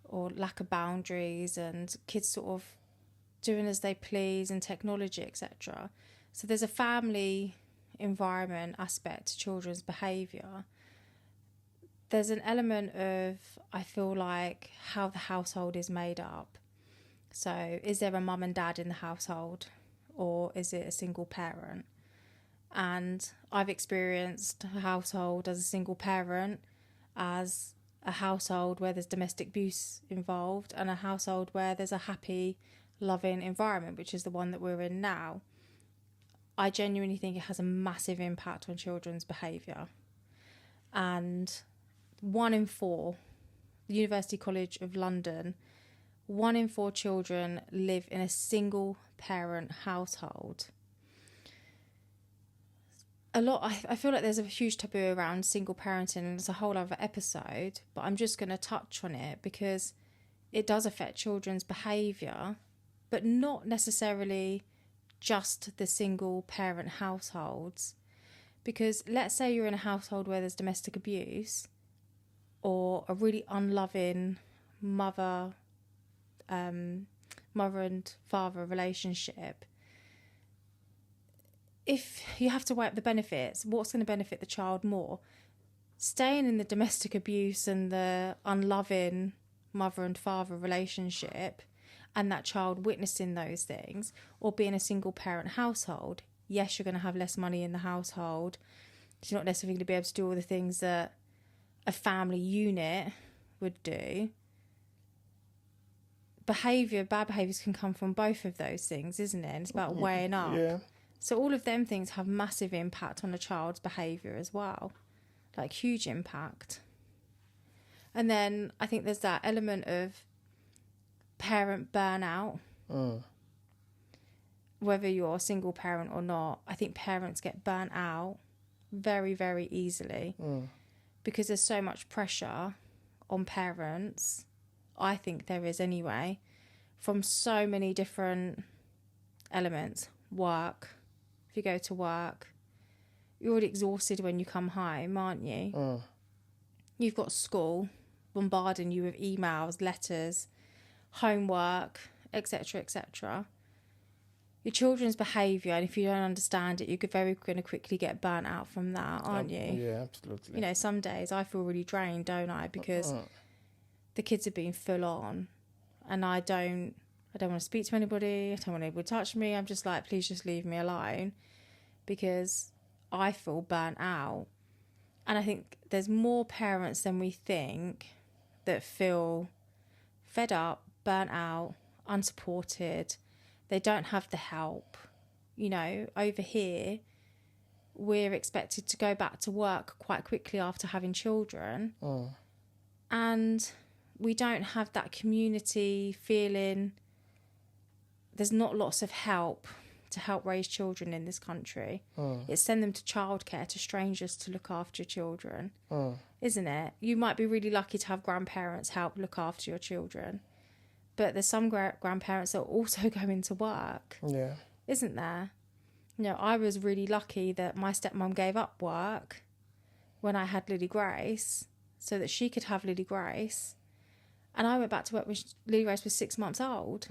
or lack of boundaries, and kids sort of doing as they please, and technology, etc. So there's a family environment aspect to children's behaviour. There's an element of, I feel like, how the household is made up. So is there a mum and dad in the household, or is it a single parent? And I've experienced a household as a single parent, as a household where there's domestic abuse involved, and a household where there's a happy, loving environment, which is the one that we're in now. I genuinely think it has a massive impact on children's behaviour. And 1 in 4, the University College of London, 1 in 4 children live in a single parent household. I feel like there's a huge taboo around single parenting, and it's a whole other episode, but I'm just going to touch on it because it does affect children's behaviour, but not necessarily just the single parent households. Because let's say you're in a household where there's domestic abuse, or a really unloving mother and father relationship. If you have to weigh up the benefits, what's going to benefit the child more? Staying in the domestic abuse and the unloving mother and father relationship, and that child witnessing those things, or being a single parent household. Yes, you're going to have less money in the household. You're not necessarily going to be able to do all the things that a family unit would do. Bad behaviours can come from both of those things, isn't it? And it's about weighing up. Yeah. So all of them things have massive impact on a child's behaviour as well. Like, huge impact. And then I think there's that element of parent burnout. Whether you're a single parent or not, I think parents get burnt out very, very easily. Because there's so much pressure on parents. I think there is anyway, from so many different elements. Work. If you go to work, you're already exhausted when you come home, aren't you? You've got school bombarding you with emails, letters, homework, etc., etc. Your children's behaviour, and if you don't understand it, you're very going to quickly get burnt out from that, aren't you? Yeah, absolutely. You know, some days I feel really drained, don't I? Because the kids are being full on, and I don't want to speak to anybody. I don't want anybody to touch me. I'm just like, please just leave me alone, because I feel burnt out. And I think there's more parents than we think that feel fed up, burnt out, unsupported. They don't have the help. You know, over here, we're expected to go back to work quite quickly after having children. And we don't have that community feeling. There's not lots of help to help raise children in this country. It's send them to childcare, to strangers to look after your children, isn't it? You might be really lucky to have grandparents help look after your children, but there's some grandparents that also go into work, isn't there? You know, I was really lucky that my stepmom gave up work when I had Lily Grace so that she could have Lily Grace, and I went back to work when Lily Grace was 6 months old.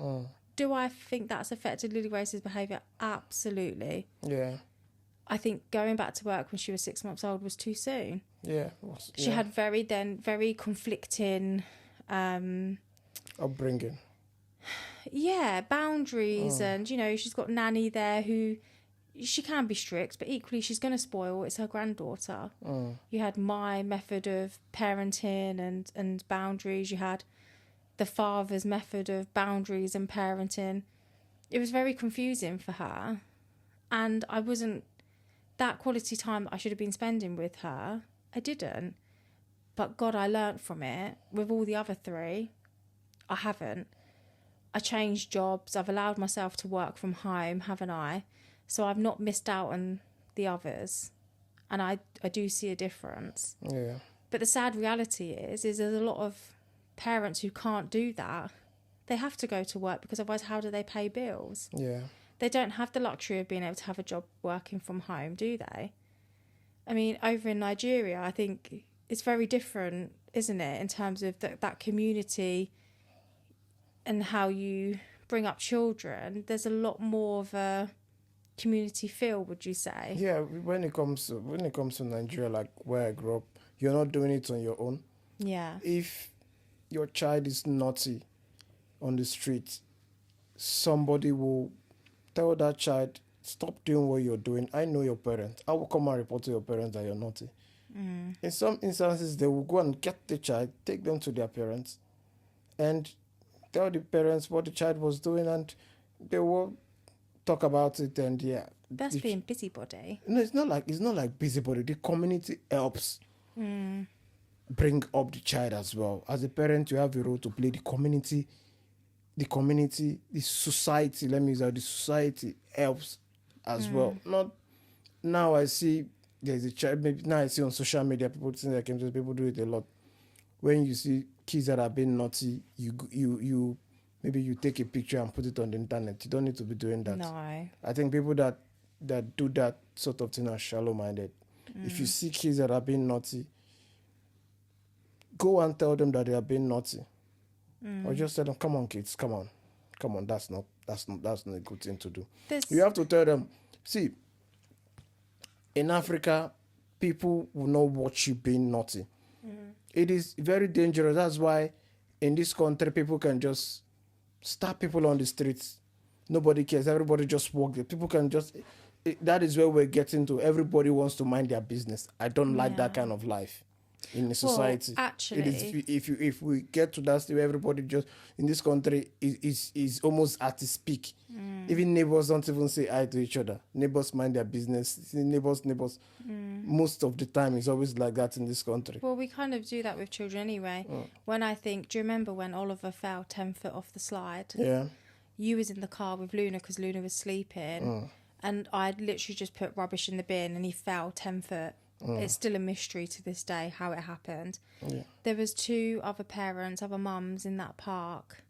Do I think that's affected Lily Grace's behaviour? Absolutely. Yeah. I think going back to work when she was 6 months old was too soon. Yeah. She had very conflicting upbringing. Yeah, boundaries, and you know, she's got nanny there who she can be strict, but equally she's going to spoil. It's her granddaughter. You had my method of parenting and boundaries. You had the father's method of boundaries and parenting. It was very confusing for her, and I wasn't that quality time that I should have been spending with her. I didn't, but God, I learnt from it. With all the other three, I haven't. I changed jobs. I've allowed myself to work from home, haven't I? So I've not missed out on the others. And I do see a difference. Yeah. But the sad reality is there's a lot of parents who can't do that. They have to go to work because otherwise how do they pay bills? Yeah. They don't have the luxury of being able to have a job working from home, do they? I mean, over in Nigeria, I think it's very different, isn't it, in terms of that community and how you bring up children. There's a lot more of a community feel, would you say? Yeah, when it comes to Nigeria, like where I grew up, you're not doing it on your own. Yeah. If your child is naughty on the street, somebody will tell that child, stop doing what you're doing. I know your parents. I will come and report to your parents that you're naughty. In some instances, they will go and get the child, take them to their parents, and tell the parents what the child was doing, and they will talk about it. And yeah, That's being busybody. no, it's not like busybody. The community helps bring up the child as well. As a parent, you have a role to play. The community, the society. Let me use that. The society helps as well. Not now. I see there's a child. Maybe now I see on social media people think like people do it a lot. When you see kids that are being naughty, you maybe you take a picture and put it on the internet. You don't need to be doing that. No. I think people that do that sort of thing are shallow-minded. If you see kids that are being naughty, go and tell them that they are being naughty, or just tell them, "Come on, kids, come on. That's not a good thing to do." You have to tell them. See, in Africa, people will not watch you being naughty. It is very dangerous. That's why in this country, people can just stop people on the streets. Nobody cares. Everybody just walk there. People can just... that is where we're getting to. Everybody wants to mind their business. I don't like that kind of life in a society. Well, actually... It is, if we get to that stage where everybody just... in this country is almost at its peak. Even neighbors don't even say hi to each other. Neighbors mind their business. Neighbors. Most of the time, it's always like that in this country. Well, we kind of do that with children anyway. When I think... do you remember when Oliver fell 10 foot off the slide? Yeah. You was in the car with Luna because Luna was sleeping. And I'd literally just put rubbish in the bin and he fell 10 foot. It's still a mystery to this day how it happened. Yeah. There was 2 other parents, other mums in that park,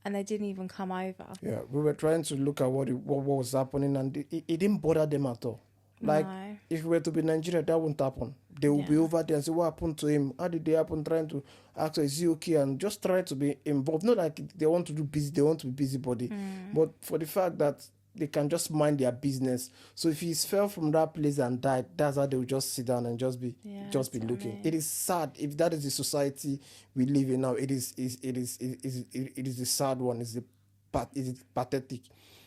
and they didn't even come over. Yeah, we were trying to look at what was happening, and it didn't bother them at all. Like, No. if we were to be Nigeria, that won't happen. They will be over there and say, what happened to him? How did they happen? Trying to ask, is he okay? And just try to be involved. Not like they want to be busybody. But for the fact that they can just mind their business. So if he fell from that place and died, that's how they will just sit down and just be looking. It is sad. If that is the society we live in now, it is a sad one. It is pathetic.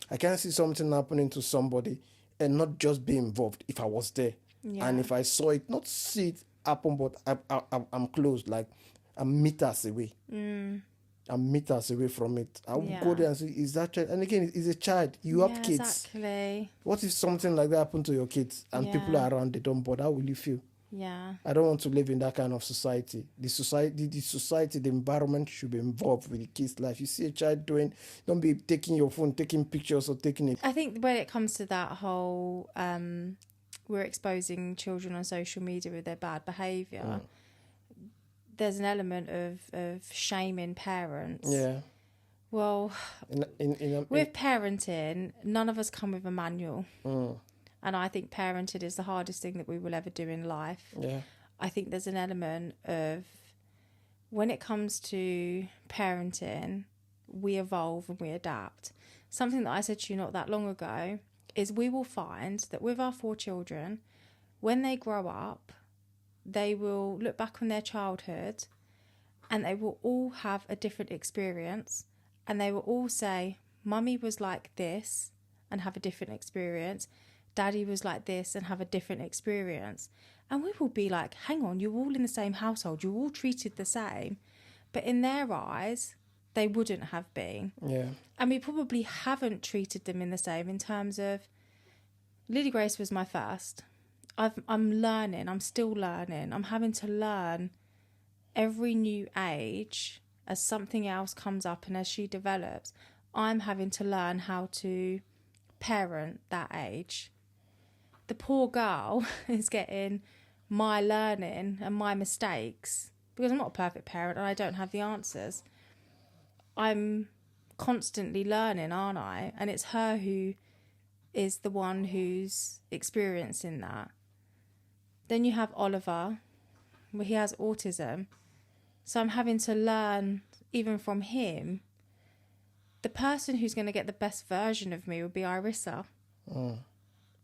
I can't see something happening to somebody and not just be involved if I was there. Yeah. And if I saw it, not see it happen, but I'm close, like I'm meters away. I'm meters away from it. I will go there and say, is that child? And again, it's a child. You have kids. Exactly. What if something like that happened to your kids and people are around, they don't bother? How will you feel? Yeah. I don't want to live in that kind of society. The society, the environment should be involved with the kids' life. You see a child don't be taking your phone, taking pictures or taking it. I think when it comes to that whole, we're exposing children on social media with their bad behaviour, there's an element of shaming parents. Yeah. Well, with parenting, none of us come with a manual. And I think parenting is the hardest thing that we will ever do in life. Yeah. I think there's an element of, when it comes to parenting, we evolve and we adapt. Something that I said to you not that long ago is we will find that with our 4 children, when they grow up, they will look back on their childhood and they will all have a different experience and they will all say, Mummy was like this and have a different experience. Daddy was like this and have a different experience. And we will be like, hang on, you're all in the same household. You're all treated the same. But in their eyes, they wouldn't have been. Yeah. And we probably haven't treated them in the same in terms of Lily Grace was my first. I'm learning. I'm still learning. I'm having to learn every new age as something else comes up and as she develops. I'm having to learn how to parent that age. The poor girl is getting my learning and my mistakes because I'm not a perfect parent and I don't have the answers. I'm constantly learning, aren't I? And it's her who is the one who's experiencing that. Then you have Oliver, where he has autism. So I'm having to learn, even from him, the person who's going to get the best version of me would be Irissa.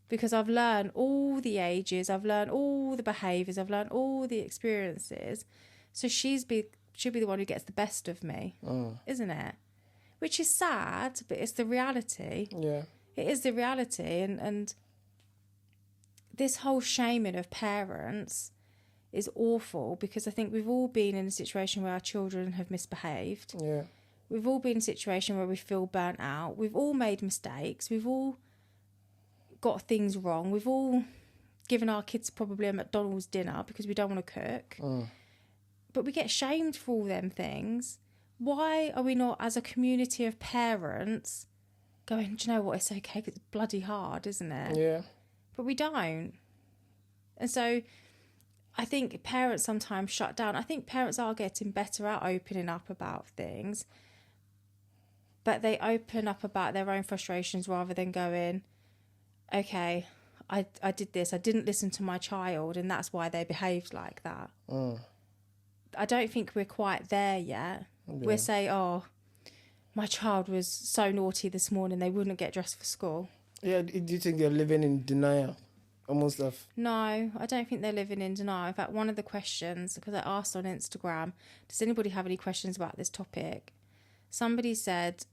Because I've learned all the ages, I've learned all the behaviours, I've learned all the experiences. So she'll be the one who gets the best of me, isn't it? Which is sad, but it's the reality. Yeah. It is the reality. And this whole shaming of parents is awful because I think we've all been in a situation where our children have misbehaved. Yeah. We've all been in a situation where we feel burnt out. We've all made mistakes. We've all got things wrong. We've all given our kids probably a McDonald's dinner because we don't want to cook. But we get shamed for all them things. Why are we not, as a community of parents, going, do you know what, it's okay because it's bloody hard, isn't it? Yeah. But we don't. And so I think parents sometimes shut down. I think parents are getting better at opening up about things. But they open up about their own frustrations rather than going, okay, I did this. I didn't listen to my child and that's why they behaved like that. I don't think we're quite there yet. Yeah. We'll say, oh, my child was so naughty this morning, they wouldn't get dressed for school. Yeah, do you think they're living in denial? Almost of. No, I don't think they're living in denial. In fact, one of the questions, because I asked on Instagram, does anybody have any questions about this topic? Somebody said,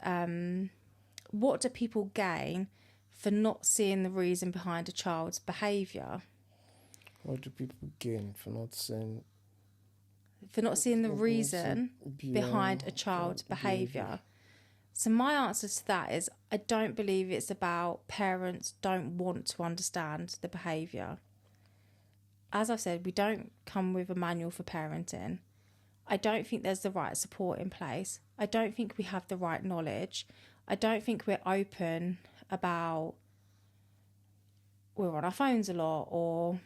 what do people gain for not seeing the reason behind a child's behaviour? What do people gain for not seeing... For not seeing the reason behind a child's behaviour? So my answer to that is I don't believe it's about parents don't want to understand the behaviour. As I've said, we don't come with a manual for parenting. I don't think there's the right support in place. I don't think we have the right knowledge. I don't think we're open about we're on our phones a lot or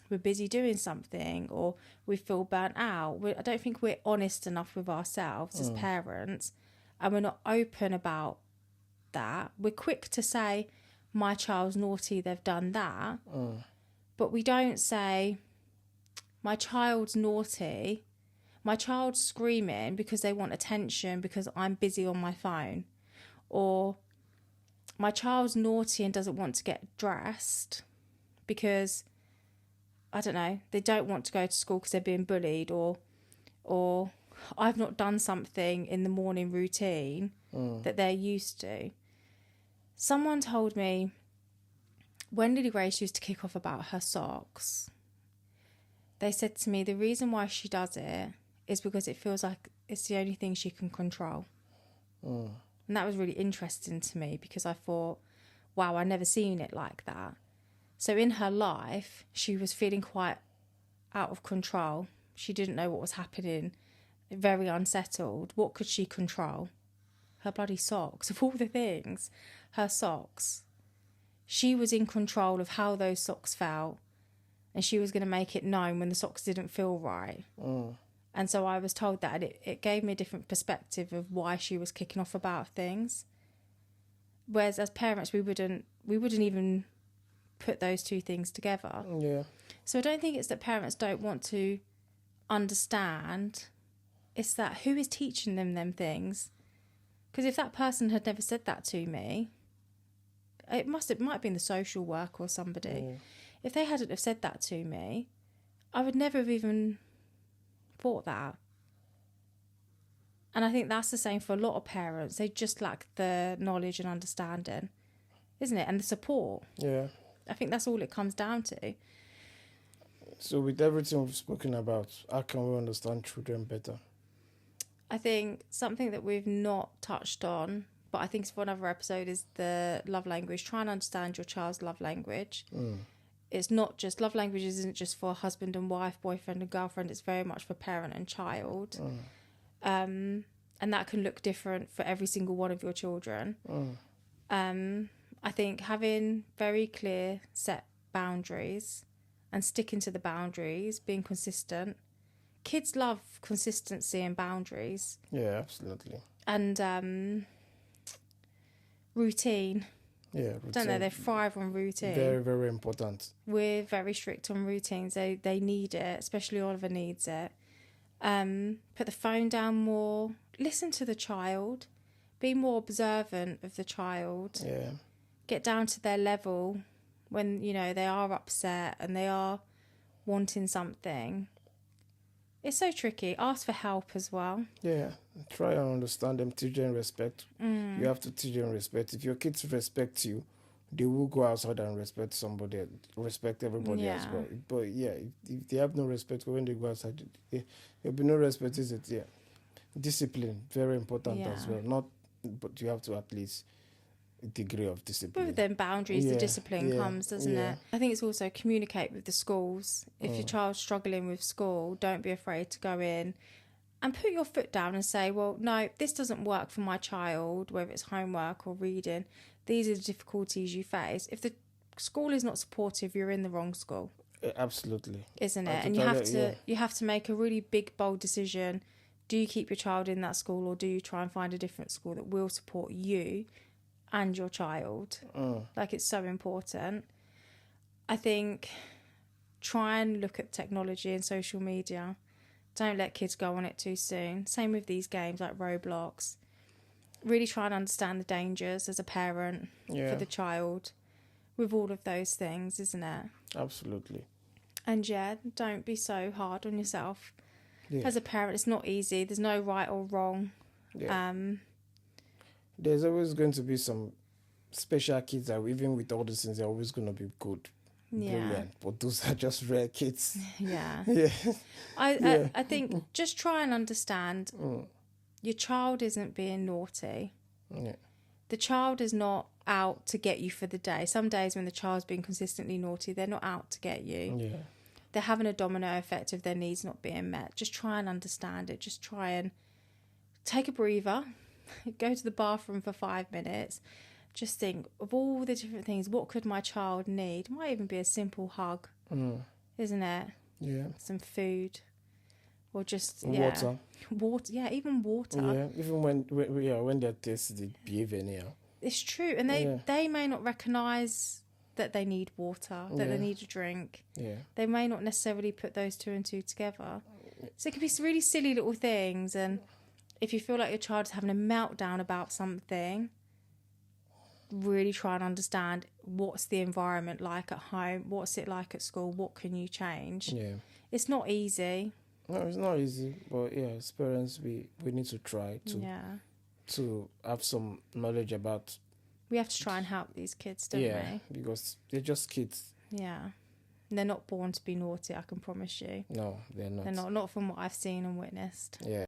we're busy doing something or we feel burnt out. I don't think we're honest enough with ourselves as parents, and we're not open about that. We're quick to say, my child's naughty, they've done that. But we don't say, my child's naughty, my child's screaming because they want attention because I'm busy on my phone. Or my child's naughty and doesn't want to get dressed because, I don't know, they don't want to go to school because they're being bullied, or I've not done something in the morning routine that they're used to. Someone told me when Lily Grace used to kick off about her socks, they said to me the reason why she does it is because it feels like it's the only thing she can control. And that was really interesting to me because I thought, wow, I've never seen it like that. So in her life, she was feeling quite out of control. She didn't know what was happening, very unsettled. What could she control? Her bloody socks. Of all the things, her socks. She was in control of how those socks felt, and she was going to make it known when the socks didn't feel right. And so I was told that, and it gave me a different perspective of why she was kicking off about things. Whereas as parents, we wouldn't even put those two things together. Yeah. So I don't think it's that parents don't want to understand. It's that who is teaching them things. Because if that person had never said that to me, it might have been the social worker or somebody. If they hadn't have said that to me, I would never have even thought that. And I think that's the same for a lot of parents. They just lack the knowledge and understanding, isn't it? And the support. Yeah. I think that's all it comes down to. So with everything we've spoken about, how can we understand children better? I think something that we've not touched on, but I think it's for another episode, is the love language. Try and understand your child's love language. It's not just, love language isn't just for husband and wife, boyfriend and girlfriend. It's very much for parent and child. And that can look different for every single one of your children. I think having very clear set boundaries and sticking to the boundaries, being consistent. Kids love consistency and boundaries. Yeah, absolutely. And routine. Yeah, routine. Don't they? They thrive on routine. Very, very important. We're very strict on routines. They need it, especially Oliver needs it. Put the phone down more. Listen to the child. Be more observant of the child. Yeah. Get down to their level when, you know, they are upset and they are wanting something. It's so tricky. Ask for help as well. Yeah. Try and understand them. Teach them respect. You have to teach them respect. If your kids respect you, they will go outside and respect somebody, respect everybody as well. But yeah, if they have no respect when they go outside, there'll be no respect, is it? Yeah. Discipline, very important as well. Not, but you have to at least a degree of discipline. With them boundaries, the discipline comes, doesn't it? I think it's also communicate with the schools. If your child's struggling with school, don't be afraid to go in and put your foot down and say, well, no, this doesn't work for my child, whether it's homework or reading. These are the difficulties you face. If the school is not supportive, you're in the wrong school. Absolutely. Isn't it? And you have to make a really big, bold decision. Do you keep your child in that school, or do you try and find a different school that will support you and your child? Like, it's so important. I think try and look at technology and social media. Don't let kids go on it too soon. Same with these games like Roblox. Really try and understand the dangers as a parent for the child with all of those things, isn't it? Absolutely. And don't be so hard on yourself. As a parent, it's not easy. There's no right or wrong. There's always going to be some special kids that, even with all these things, they're always going to be good, brilliant. But those are just rare kids. I think just try and understand your child isn't being naughty. The child is not out to get you for the day. Some days when the child's been consistently naughty, they're not out to get you. They're having a domino effect of their needs not being met. Just try and understand it. Just try and take a breather. Go to the bathroom for 5 minutes. Just think of all the different things. What could my child need? It might even be a simple hug, isn't it? Yeah. Some food. Or just, water. Water, even water. Yeah, even when they're thirsty, they behave anyhow. It's true. And they may not recognise that they need water, that they need a drink. They may not necessarily put those two and two together. So it can be really silly little things. And if you feel like your child is having a meltdown about something, really try and understand what's the environment like at home, what's it like at school, what can you change. It's not easy. No, it's not easy, but as parents, we need to try to have some knowledge about. We have to try and help these kids, don't we? Because they're just kids. Yeah. They're not born to be naughty, I can promise you. No, they're not. They're not from what I've seen and witnessed. Yeah.